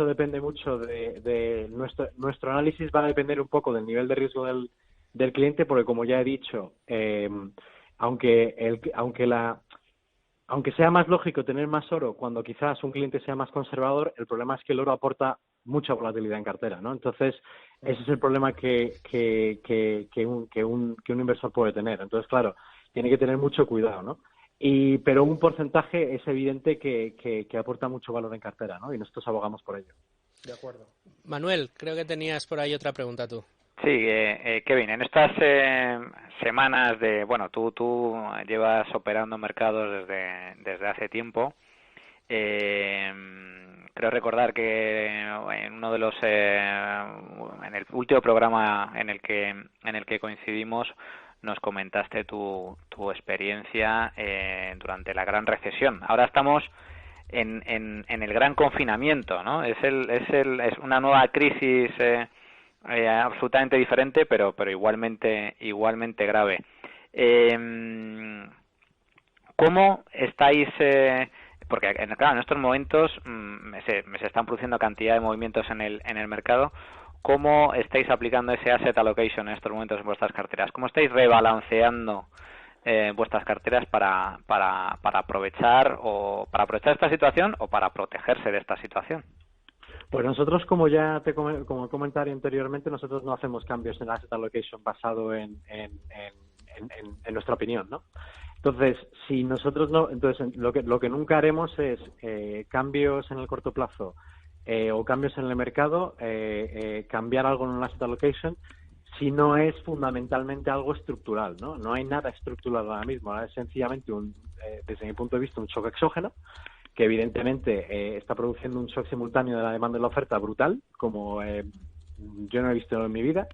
depende mucho de nuestro análisis. Va a depender un poco del nivel de riesgo del cliente, porque como ya he dicho, aunque sea más lógico tener más oro cuando quizás un cliente sea más conservador, el problema es que el oro aporta mucha volatilidad en cartera, ¿no? Entonces, ese es el problema que un inversor puede tener. Entonces, claro, tiene que tener mucho cuidado, ¿no? Pero un porcentaje es evidente que aporta mucho valor en cartera, ¿no? Y nosotros abogamos por ello. De acuerdo. Manuel, creo que tenías por ahí otra pregunta tú. Sí, Kevin, en estas semanas tú llevas operando mercados desde hace tiempo. Creo recordar que en uno de en el último programa en el que coincidimos nos comentaste tu experiencia durante la gran recesión. Ahora estamos en el gran confinamiento, ¿no? Es una nueva crisis absolutamente diferente, pero igualmente grave. ¿Cómo estáis...? Porque claro, en estos momentos se están produciendo cantidad de movimientos en el mercado. ¿Cómo estáis aplicando ese asset allocation en estos momentos en vuestras carteras? ¿Cómo estáis rebalanceando vuestras carteras para aprovechar esta situación o para protegerse de esta situación? Pues nosotros, como ya como comenté anteriormente, nosotros no hacemos cambios en asset allocation basado en nuestra opinión, ¿no? Entonces, si nosotros no, entonces lo que nunca haremos es cambios en el corto plazo o cambios en el mercado, cambiar algo en un asset allocation, si no es fundamentalmente algo estructural, ¿no? No hay nada estructural ahora mismo, ahora es sencillamente desde mi punto de vista, un shock exógeno, que evidentemente está produciendo un shock simultáneo de la demanda y la oferta brutal, como yo no he visto en mi vida.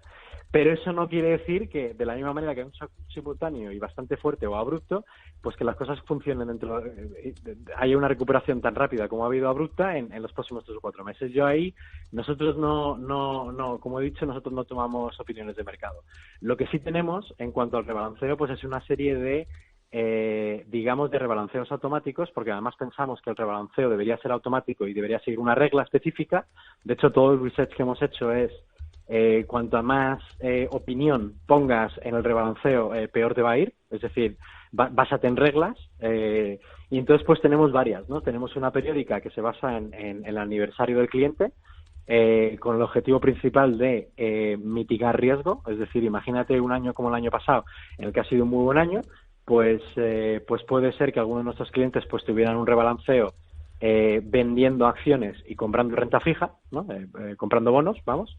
Pero eso no quiere decir que, de la misma manera que hay un shock simultáneo y bastante fuerte o abrupto, pues que las cosas funcionen haya una recuperación tan rápida como ha habido abrupta en los próximos 3 o 4 meses. Yo ahí, nosotros no, como he dicho, nosotros no tomamos opiniones de mercado. Lo que sí tenemos, en cuanto al rebalanceo, pues es una serie de, digamos, de rebalanceos automáticos, porque además pensamos que el rebalanceo debería ser automático y debería seguir una regla específica. De hecho, todo el research que hemos hecho es cuanto más opinión pongas en el rebalanceo, peor te va a ir. Es decir, básate en reglas. Y entonces pues tenemos varias, ¿no? Tenemos una periódica que se basa en el aniversario del cliente, con el objetivo principal de mitigar riesgo. Es decir, imagínate un año como el año pasado, en el que ha sido un muy buen año, pues puede ser que algunos de nuestros clientes pues tuvieran un rebalanceo vendiendo acciones y comprando renta fija, ¿no? Comprando bonos, vamos.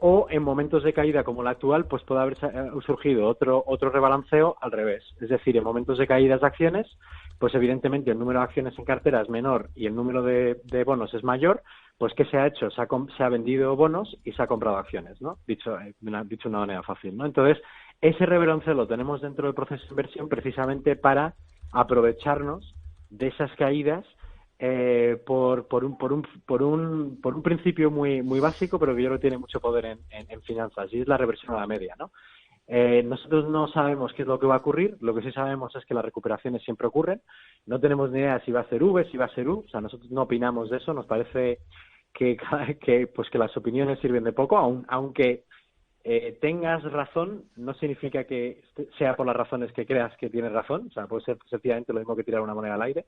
O en momentos de caída como la actual, pues puede haber surgido otro rebalanceo al revés. Es decir, en momentos de caídas de acciones, pues evidentemente el número de acciones en cartera es menor y el número de bonos es mayor. Pues ¿qué se ha hecho? Se ha vendido bonos y se ha comprado acciones, ¿no? Dicho de una manera fácil, ¿no? Entonces, ese rebalanceo lo tenemos dentro del proceso de inversión precisamente para aprovecharnos de esas caídas por un principio muy básico, pero que yo creo que tiene mucho poder en finanzas, y es la reversión a la media, ¿no? Nosotros no sabemos qué es lo que va a ocurrir. Lo que sí sabemos es que las recuperaciones siempre ocurren. No tenemos ni idea si va a ser V, si va a ser U. O sea, nosotros no opinamos de eso. Nos parece que las opiniones sirven de poco, aunque tengas razón, no significa que sea por las razones que creas que tienes razón. O sea, puede ser sencillamente lo mismo que tirar una moneda al aire.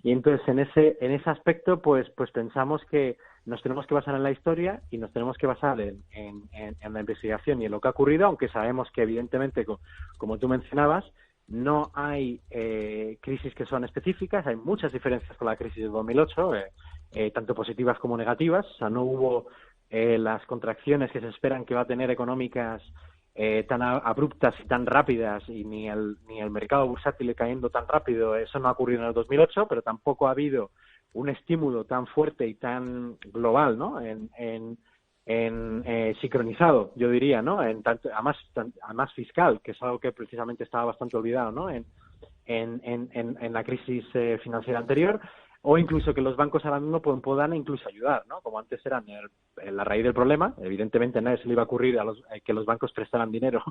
Y entonces en ese aspecto pues pensamos que nos tenemos que basar en la historia y nos tenemos que basar en la investigación y en lo que ha ocurrido, aunque sabemos que evidentemente, como tú mencionabas, no hay crisis que son específicas. Hay muchas diferencias con la crisis de 2008, tanto positivas como negativas. O sea, no hubo las contracciones que se esperan que va a tener económicas tan abruptas y tan rápidas, y ni el mercado bursátil cayendo tan rápido. Eso no ha ocurrido en el 2008, pero tampoco ha habido un estímulo tan fuerte y tan global, ¿no? Sincronizado, yo diría, ¿no? Además fiscal, que es algo que precisamente estaba bastante olvidado, ¿no? En la crisis financiera anterior. O incluso que los bancos ahora mismo puedan incluso ayudar, ¿no? Como antes eran la raíz del problema. Evidentemente a nadie se le iba a ocurrir que los bancos prestaran dinero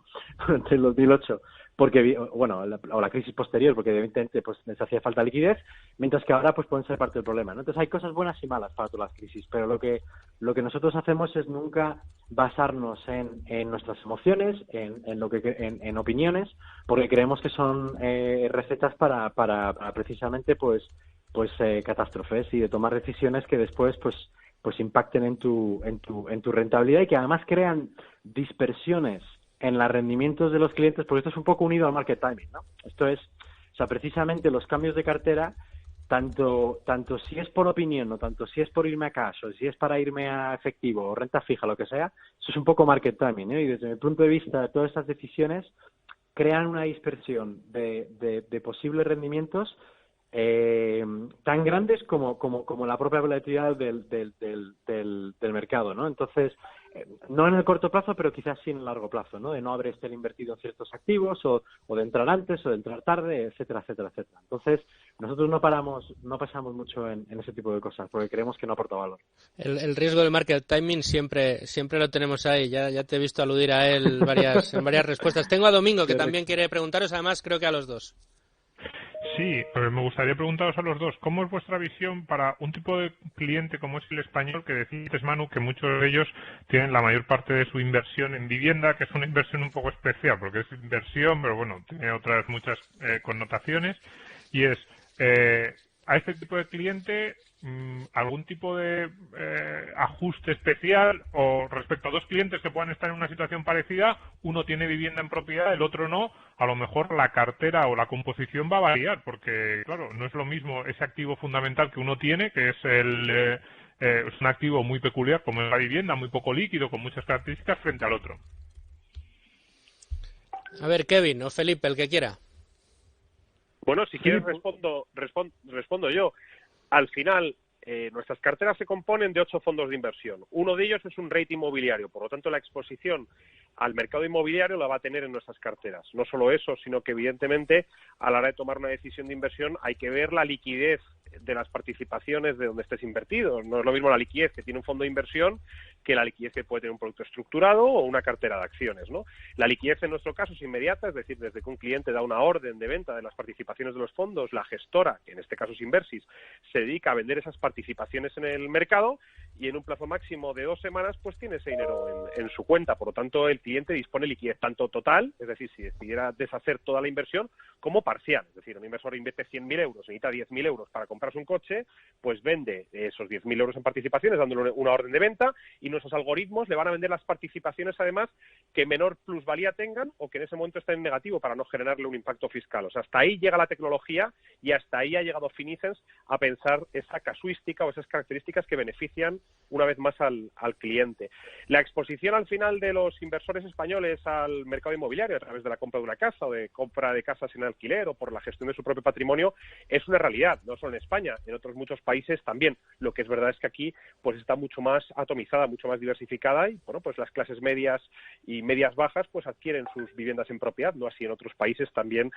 durante el 2008, porque, bueno, o la crisis posterior, porque evidentemente pues les hacía falta liquidez, mientras que ahora pues pueden ser parte del problema, ¿no? Entonces hay cosas buenas y malas para todas las crisis, pero lo que nosotros hacemos es nunca basarnos en nuestras emociones, en opiniones, porque creemos que son recetas para precisamente pues catástrofes, y de tomar decisiones que después pues impacten en tu rentabilidad, y que además crean dispersiones en los rendimientos de los clientes, porque esto es un poco unido al market timing, ¿no? Esto es, o sea, precisamente los cambios de cartera, tanto si es por opinión, o tanto si es por irme a cash, o si es para irme a efectivo o renta fija, lo que sea, eso es un poco market timing, ¿eh? Y desde mi punto de vista, todas estas decisiones crean una dispersión de posibles rendimientos tan grandes como la propia volatilidad del mercado, ¿no? Entonces, no en el corto plazo, pero quizás sí en el largo plazo, ¿no? De no haber invertido en ciertos activos, o de entrar antes o de entrar tarde, etcétera, etcétera, etcétera. Entonces, nosotros no pasamos mucho en ese tipo de cosas, porque creemos que no aporta valor. El riesgo del market timing siempre lo tenemos ahí. Ya te he visto aludir a él en varias respuestas. Tengo a Domingo, que también quiere preguntaros, además creo que a los dos. Sí, me gustaría preguntaros a los dos, ¿cómo es vuestra visión para un tipo de cliente como es el español, que decís, Manu, que muchos de ellos tienen la mayor parte de su inversión en vivienda, que es una inversión un poco especial, porque es inversión, pero bueno, tiene otras muchas connotaciones, y es, a este tipo de cliente, algún tipo de ajuste especial, o respecto a dos clientes que puedan estar en una situación parecida, uno tiene vivienda en propiedad, el otro no, a lo mejor la cartera o la composición va a variar, porque claro, no es lo mismo ese activo fundamental que uno tiene, que es es un activo muy peculiar como es la vivienda, muy poco líquido, con muchas características, frente al otro. A ver, Kevin o Felipe, el que quiera. Bueno, si quieres respondo yo. Al final, nuestras carteras se componen de 8 fondos de inversión. Uno de ellos es un REIT inmobiliario, por lo tanto la exposición al mercado inmobiliario la va a tener en nuestras carteras. No solo eso, sino que evidentemente a la hora de tomar una decisión de inversión hay que ver la liquidez de las participaciones de donde estés invertido. No es lo mismo la liquidez que tiene un fondo de inversión que la liquidez que puede tener un producto estructurado o una cartera de acciones, ¿no? La liquidez en nuestro caso es inmediata, es decir, desde que un cliente da una orden de venta de las participaciones de los fondos, la gestora, que en este caso es Inversis, se dedica a vender esas participaciones en el mercado y en un plazo máximo de 2 semanas pues tiene ese dinero en su cuenta. Por lo tanto, el cliente dispone de liquidez tanto total, es decir, si decidiera deshacer toda la inversión, como parcial. Es decir, un inversor invierte 100.000 euros, necesita 10.000 euros para comprarse un coche, pues vende esos 10.000 euros en participaciones dándole una orden de venta y nuestros algoritmos le van a vender las participaciones además que menor plusvalía tengan o que en ese momento estén en negativo para no generarle un impacto fiscal. O sea, hasta ahí llega la tecnología y hasta ahí ha llegado Finicens a pensar esa casuística o esas características que benefician una vez más al cliente. La exposición al final de los inversores españoles al mercado inmobiliario a través de la compra de una casa o de compra de casas en alquiler o por la gestión de su propio patrimonio es una realidad, no solo en España, en otros muchos países también. Lo que es verdad es que aquí pues está mucho más atomizada, mucho más diversificada y bueno, pues las clases medias y medias bajas pues adquieren sus viviendas en propiedad, no así en otros países también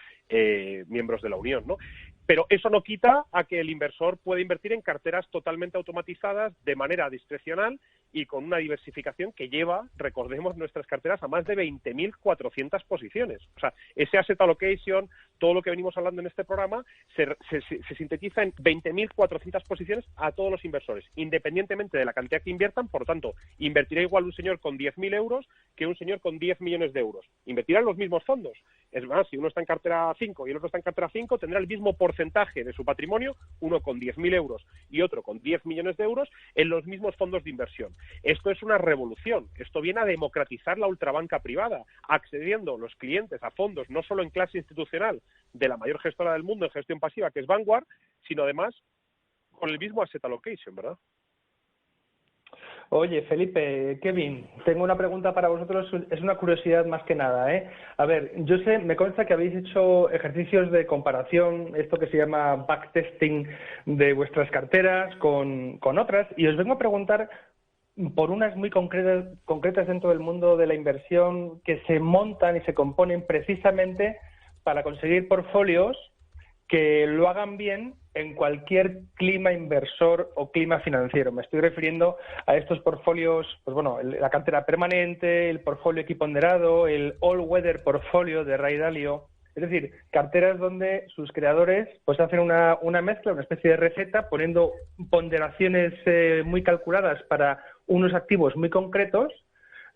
miembros de la Unión, ¿no? Pero eso no quita a que el inversor pueda invertir en carteras totalmente automatizadas de manera discrecional y con una diversificación que lleva, recordemos, nuestras carteras a más de 20.400 posiciones. O sea, ese asset allocation, todo lo que venimos hablando en este programa, se sintetiza en 20.400 posiciones a todos los inversores, independientemente de la cantidad que inviertan. Por lo tanto, invertirá igual un señor con 10.000 euros que un señor con 10 millones de euros. Invertirán los mismos fondos. Es más, si uno está en cartera 5 y el otro está en cartera 5, tendrá el mismo porcentaje de su patrimonio, uno con 10.000 euros y otro con 10 millones de euros, en los mismos fondos de inversión. Esto es una revolución. Esto viene a democratizar la ultrabanca privada, accediendo los clientes a fondos no solo en clase institucional de la mayor gestora del mundo en gestión pasiva, que es Vanguard, sino además con el mismo asset allocation, ¿verdad? Oye, Felipe, Kevin, tengo una pregunta para vosotros, es una curiosidad más que nada, ¿eh? A ver, yo sé, me consta que habéis hecho ejercicios de comparación, esto que se llama backtesting de vuestras carteras con otras, y os vengo a preguntar por unas muy concretas dentro del mundo de la inversión que se montan y se componen precisamente para conseguir portfolios que lo hagan bien en cualquier clima inversor o clima financiero. Me estoy refiriendo a estos portfolios, pues bueno, la cartera permanente, el portfolio equiponderado, el all-weather portfolio de Ray Dalio. Es decir, carteras donde sus creadores pues hacen una mezcla, una especie de receta, poniendo ponderaciones muy calculadas para unos activos muy concretos,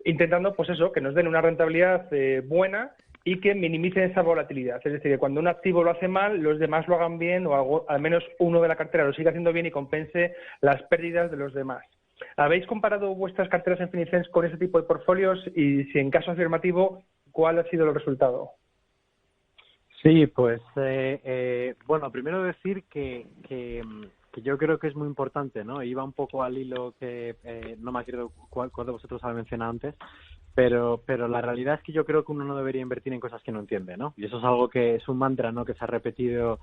intentando pues eso, que nos den una rentabilidad buena y que minimicen esa volatilidad. Es decir, que cuando un activo lo hace mal, los demás lo hagan bien o al menos uno de la cartera lo siga haciendo bien y compense las pérdidas de los demás. ¿Habéis comparado vuestras carteras en Finicens con ese tipo de portfolios? Y si en caso afirmativo, ¿cuál ha sido el resultado? Sí, pues bueno, primero decir que yo creo que es muy importante, ¿no? Iba un poco al hilo que no me acuerdo cuál de vosotros había mencionado antes, pero la realidad es que yo creo que uno no debería invertir en cosas que no entiende, ¿no? Y eso es algo que es un mantra, ¿no? Que se ha repetido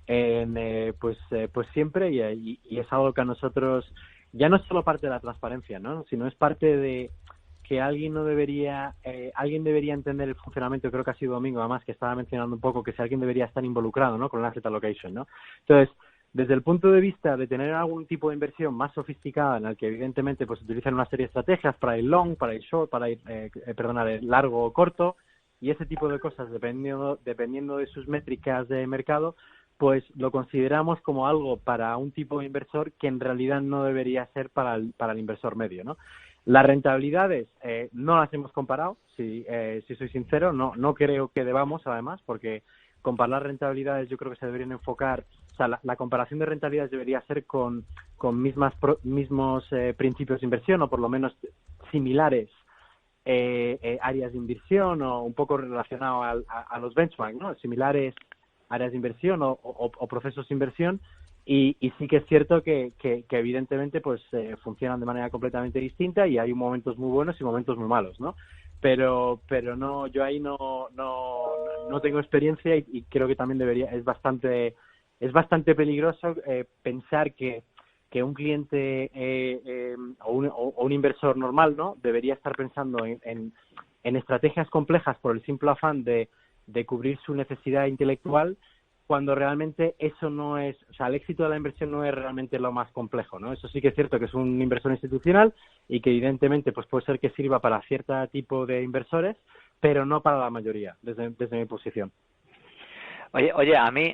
pues siempre y es algo que a nosotros ya no es solo parte de la transparencia, ¿no? Sino es parte de que alguien debería entender el funcionamiento. Creo que ha sido Domingo, además, que estaba mencionando un poco que si alguien debería estar involucrado, ¿no? Con el asset allocation, ¿no? Entonces, desde el punto de vista de tener algún tipo de inversión más sofisticada, en el que evidentemente pues utilizan una serie de estrategias para ir long, para ir short, para ir largo o corto, y ese tipo de cosas dependiendo de sus métricas de mercado, pues lo consideramos como algo para un tipo de inversor que en realidad no debería ser para el inversor medio, ¿no? Las rentabilidades no las hemos comparado, si soy sincero, no creo que debamos, además, porque comparar las rentabilidades yo creo que se deberían enfocar, o sea, la comparación de rentabilidades debería ser con mismos principios de inversión, o por lo menos similares áreas de inversión, o un poco relacionado a los benchmarks, ¿no? Similares áreas de inversión o procesos de inversión, y sí que es cierto que evidentemente pues funcionan de manera completamente distinta, y hay momentos muy buenos y momentos muy malos, ¿no? Pero no, yo ahí no tengo experiencia, y creo que también es bastante peligroso pensar que un cliente o un inversor normal, ¿no?, debería estar pensando en estrategias complejas por el simple afán de cubrir su necesidad intelectual, cuando realmente eso no es, o sea, el éxito de la inversión no es realmente lo más complejo, ¿no? Eso sí que es cierto que es un inversor institucional, y que evidentemente pues puede ser que sirva para cierto tipo de inversores, pero no para la mayoría, desde mi posición. Oye, a mí,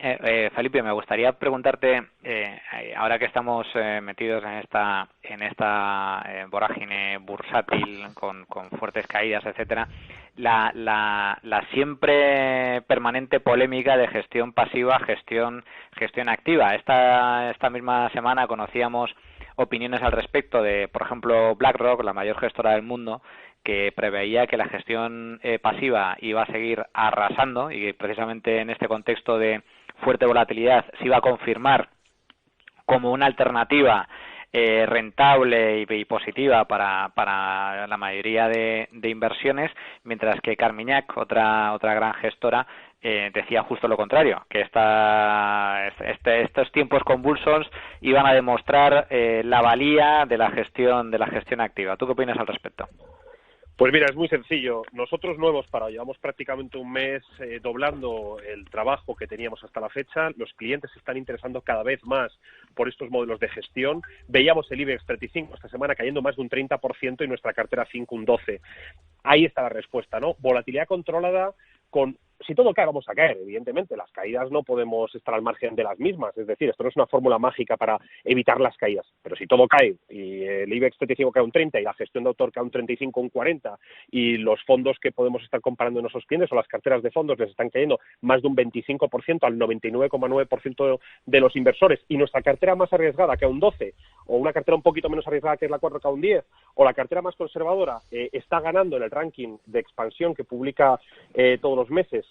Felipe, me gustaría preguntarte, ahora que estamos metidos en esta vorágine bursátil con fuertes caídas, etcétera, la siempre permanente polémica de gestión pasiva, gestión activa. Esta misma semana conocíamos opiniones al respecto de, por ejemplo, BlackRock, la mayor gestora del mundo, que preveía que la gestión pasiva iba a seguir arrasando, y precisamente en este contexto de fuerte volatilidad se iba a confirmar como una alternativa rentable y positiva para la mayoría de inversiones, mientras que Carmignac, otra gran gestora, decía justo lo contrario, que estos tiempos convulsos iban a demostrar la valía de la gestión activa. ¿Tú qué opinas al respecto? Pues mira, es muy sencillo. Nosotros no hemos parado. Llevamos prácticamente un mes doblando el trabajo que teníamos hasta la fecha. Los clientes se están interesando cada vez más por estos modelos de gestión. Veíamos el IBEX 35 esta semana cayendo más de un 30% y nuestra cartera 5 un 12%. Ahí está la respuesta, ¿no? Volatilidad controlada con... Si todo cae, vamos a caer, evidentemente. Las caídas no podemos estar al margen de las mismas. Es decir, esto no es una fórmula mágica para evitar las caídas. Pero si todo cae y el IBEX 35 cae un 30 y la gestión de autor cae un 35, un 40, y los fondos que podemos estar comparando en nuestros clientes o las carteras de fondos les están cayendo más de un 25% al 99,9% de los inversores, y nuestra cartera más arriesgada cae un 12, o una cartera un poquito menos arriesgada que es la 4 cae un 10, o la cartera más conservadora está ganando en el ranking de expansión que publica todos los meses,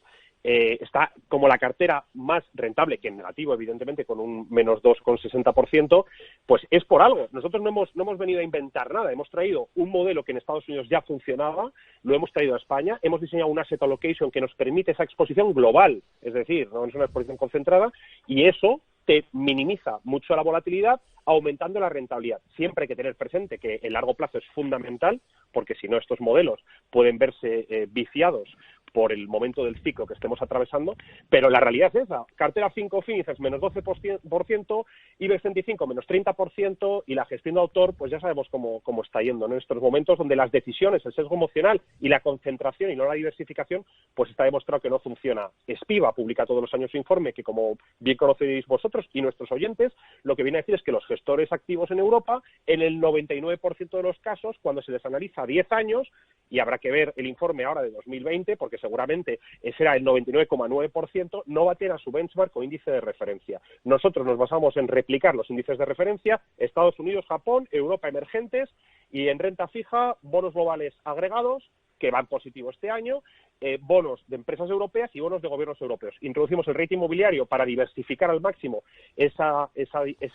está como la cartera más rentable, que en negativo, evidentemente, con un menos 2,60%, pues es por algo. Nosotros no hemos venido a inventar nada. Hemos traído un modelo que en Estados Unidos ya funcionaba, lo hemos traído a España, hemos diseñado un asset allocation que nos permite esa exposición global, es decir, no es una exposición concentrada, y eso te minimiza mucho la volatilidad, aumentando la rentabilidad. Siempre hay que tener presente que el largo plazo es fundamental, porque si no estos modelos pueden verse viciados por el momento del ciclo que estemos atravesando, pero la realidad es esa. Cartera 5 índices menos 12%, IBEX 35 menos 30%, y la gestión de autor, pues ya sabemos cómo está yendo, ¿no? En estos momentos donde las decisiones, el sesgo emocional y la concentración y no la diversificación, pues está demostrado que no funciona. Spiva publica todos los años su informe, que como bien conocéis vosotros y nuestros oyentes, lo que viene a decir es que los gestores activos en Europa, en el 99% de los casos, cuando se les analiza 10 años, y habrá que ver el informe ahora de 2020, porque seguramente ese era el 99,9%, no baten a su benchmark o índice de referencia. Nosotros nos basamos en replicar los índices de referencia, Estados Unidos, Japón, Europa emergentes, y en renta fija, bonos globales agregados, que van positivo este año, bonos de empresas europeas y bonos de gobiernos europeos. Introducimos el rating inmobiliario para diversificar al máximo esa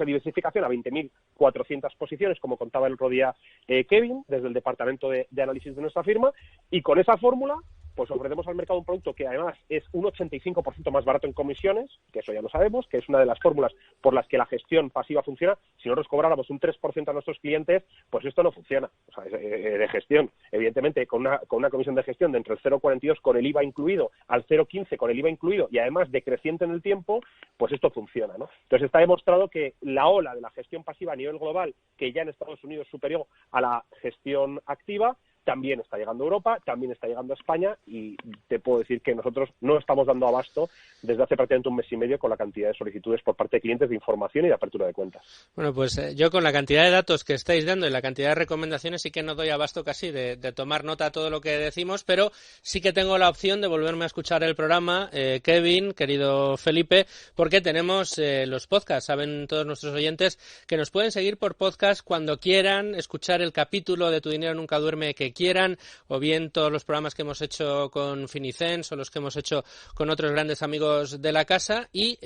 diversificación a 20.400 posiciones, como contaba el otro día Kevin, desde el departamento de análisis de nuestra firma, y con esa fórmula pues ofrecemos al mercado un producto que además es un 85% más barato en comisiones, que eso ya lo sabemos, que es una de las fórmulas por las que la gestión pasiva funciona. Si nosotros cobráramos un 3% a nuestros clientes, pues esto no funciona, o sea, de gestión. Evidentemente, con una comisión de gestión de entre el 0,42 con el IVA incluido al 0,15 con el IVA incluido, y además decreciente en el tiempo, pues esto funciona, ¿no? Entonces está demostrado que la ola de la gestión pasiva a nivel global, que ya en Estados Unidos es superior a la gestión activa, también está llegando a Europa, también está llegando a España, y te puedo decir que nosotros no estamos dando abasto desde hace prácticamente un mes y medio con la cantidad de solicitudes por parte de clientes de información y de apertura de cuentas. Bueno, pues yo con la cantidad de datos que estáis dando y la cantidad de recomendaciones sí que no doy abasto casi de tomar nota de todo lo que decimos, pero sí que tengo la opción de volverme a escuchar el programa, Kevin, querido Felipe, porque tenemos los podcasts. Saben todos nuestros oyentes que nos pueden seguir por podcast cuando quieran, escuchar el capítulo de Tu Dinero Nunca Duerme que quieran, o bien todos los programas que hemos hecho con Finicens o los que hemos hecho con otros grandes amigos de la casa, y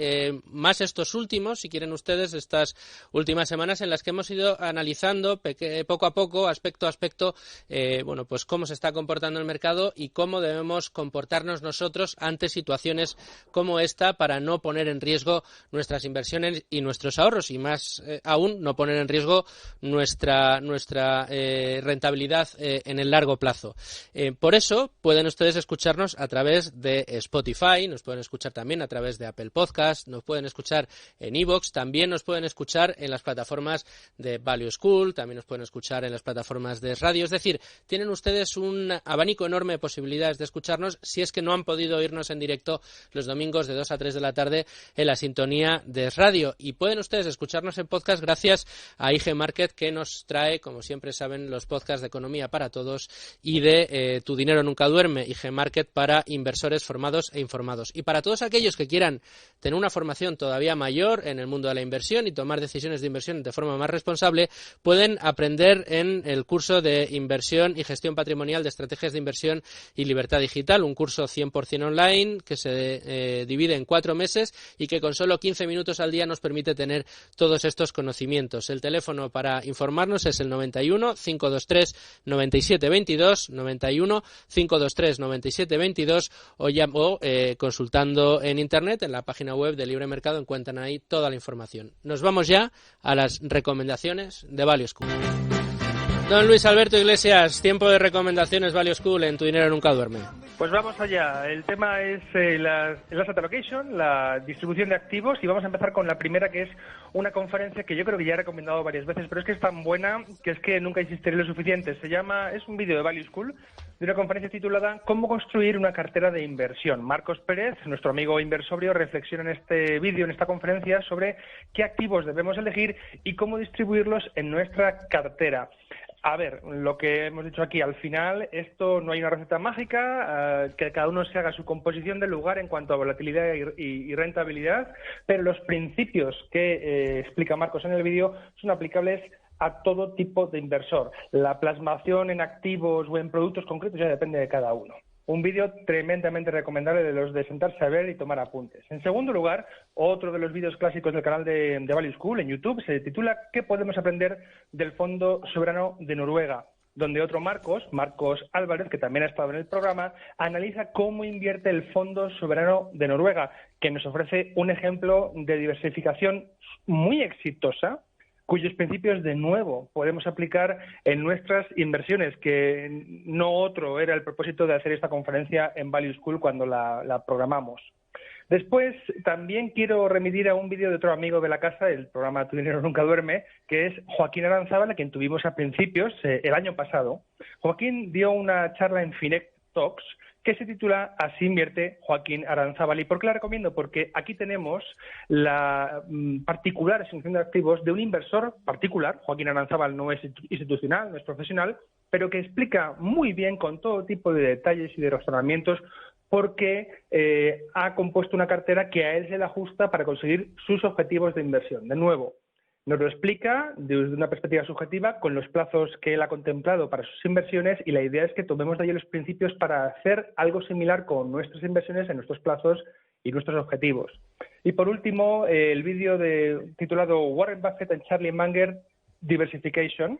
más estos últimos, si quieren ustedes, estas últimas semanas en las que hemos ido analizando poco a poco, aspecto a aspecto, bueno, pues cómo se está comportando el mercado y cómo debemos comportarnos nosotros ante situaciones como esta para no poner en riesgo nuestras inversiones y nuestros ahorros, y más aún no poner en riesgo nuestra rentabilidad en el largo plazo. Por eso pueden ustedes escucharnos a través de Spotify, nos pueden escuchar también a través de Apple Podcast, nos pueden escuchar en iVoox, también nos pueden escuchar en las plataformas de Value School, también nos pueden escuchar en las plataformas de radio. Es decir, tienen ustedes un abanico enorme de posibilidades de escucharnos si es que no han podido oírnos en directo los domingos de 2 a 3 de la tarde en la sintonía de radio. Y pueden ustedes escucharnos en podcast gracias a IG Market, que nos trae, como siempre saben, los podcasts de Economía para Todos y de Tu Dinero Nunca Duerme, IG Market para inversores formados e informados. Y para todos aquellos que quieran tener una formación todavía mayor en el mundo de la inversión y tomar decisiones de inversión de forma más responsable, pueden aprender en el curso de Inversión y Gestión Patrimonial de Estrategias de Inversión y Libertad Digital, un curso 100% online que se divide en 4 meses y que con solo 15 minutos al día nos permite tener todos estos conocimientos. El teléfono para informarnos es el 91 523 97 22, 91 523 97 22, o consultando en internet, en la página web de Libre Mercado, encuentran ahí toda la información. Nos vamos ya a las recomendaciones de Value School. Don Luis Alberto Iglesias, tiempo de recomendaciones Value School en Tu Dinero Nunca Duerme. Pues vamos allá. El tema es el asset allocation, la distribución de activos, y vamos a empezar con la primera, que es una conferencia que yo creo que ya he recomendado varias veces, pero es que es tan buena que es que nunca insistiré lo suficiente. Es un vídeo de Value School, de una conferencia titulada ¿Cómo construir una cartera de inversión? Marcos Pérez, nuestro amigo inversorio, reflexiona en este vídeo, en esta conferencia, sobre qué activos debemos elegir y cómo distribuirlos en nuestra cartera. A ver, lo que hemos dicho aquí, al final, esto no hay una receta mágica, que cada uno se haga su composición del lugar en cuanto a volatilidad y rentabilidad, pero los principios que explica Marcos en el vídeo son aplicables a todo tipo de inversor. La plasmación en activos o en productos concretos ya depende de cada uno. Un vídeo tremendamente recomendable, de los de sentarse a ver y tomar apuntes. En segundo lugar, otro de los vídeos clásicos del canal de Value School en YouTube se titula ¿Qué podemos aprender del Fondo Soberano de Noruega?, donde otro Marcos Álvarez, que también ha estado en el programa, analiza cómo invierte el Fondo Soberano de Noruega, que nos ofrece un ejemplo de diversificación muy exitosa, cuyos principios, de nuevo, podemos aplicar en nuestras inversiones, que no otro era el propósito de hacer esta conferencia en Value School cuando la programamos. Después, también quiero remitir a un vídeo de otro amigo de la casa, el programa Tu Dinero Nunca Duerme, que es Joaquín Aranzábal, a quien tuvimos a principios, el año pasado. Joaquín dio una charla en Finect Talks que se titula Así invierte Joaquín Aranzábal. ¿Y por qué la recomiendo? Porque aquí tenemos la particular asignación de activos de un inversor particular. Joaquín Aranzábal no es institucional, no es profesional, pero que explica muy bien, con todo tipo de detalles y de razonamientos, por qué ha compuesto una cartera que a él se le ajusta para conseguir sus objetivos de inversión. De nuevo, nos lo explica desde una perspectiva subjetiva, con los plazos que él ha contemplado para sus inversiones, y la idea es que tomemos de ahí los principios para hacer algo similar con nuestras inversiones en nuestros plazos y nuestros objetivos. Y por último, el vídeo titulado Warren Buffett and Charlie Munger, Diversification.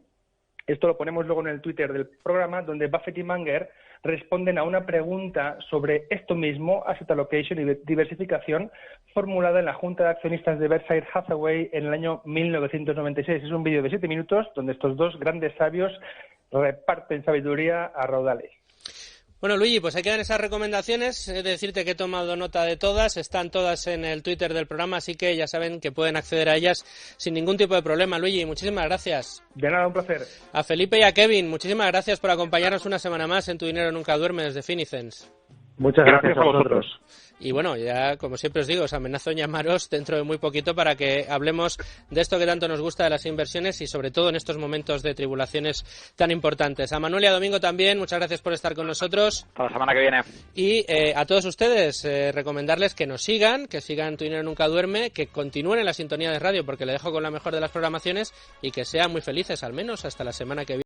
Esto lo ponemos luego en el Twitter del programa, donde Buffett y Munger responden a una pregunta sobre esto mismo, asset allocation y diversificación, formulada en la Junta de Accionistas de Berkshire Hathaway en el año 1996. Es un vídeo de 7 minutos donde estos dos grandes sabios reparten sabiduría a raudales. Bueno, Luigi, pues ahí quedan esas recomendaciones. He de decirte que he tomado nota de todas. Están todas en el Twitter del programa, así que ya saben que pueden acceder a ellas sin ningún tipo de problema. Luigi, muchísimas gracias. De nada, un placer. A Felipe y a Kevin, muchísimas gracias por acompañarnos una semana más en Tu Dinero Nunca Duerme desde Finicens. Muchas gracias a vosotros. Y bueno, ya como siempre os digo, os amenazo en llamaros dentro de muy poquito para que hablemos de esto que tanto nos gusta de las inversiones y sobre todo en estos momentos de tribulaciones tan importantes. A Manuel y a Domingo también, muchas gracias por estar con nosotros. Hasta la semana que viene. Y a todos ustedes, recomendarles que nos sigan, que sigan Tu Dinero Nunca Duerme, que continúen en la sintonía de radio porque le dejo con la mejor de las programaciones y que sean muy felices, al menos hasta la semana que viene.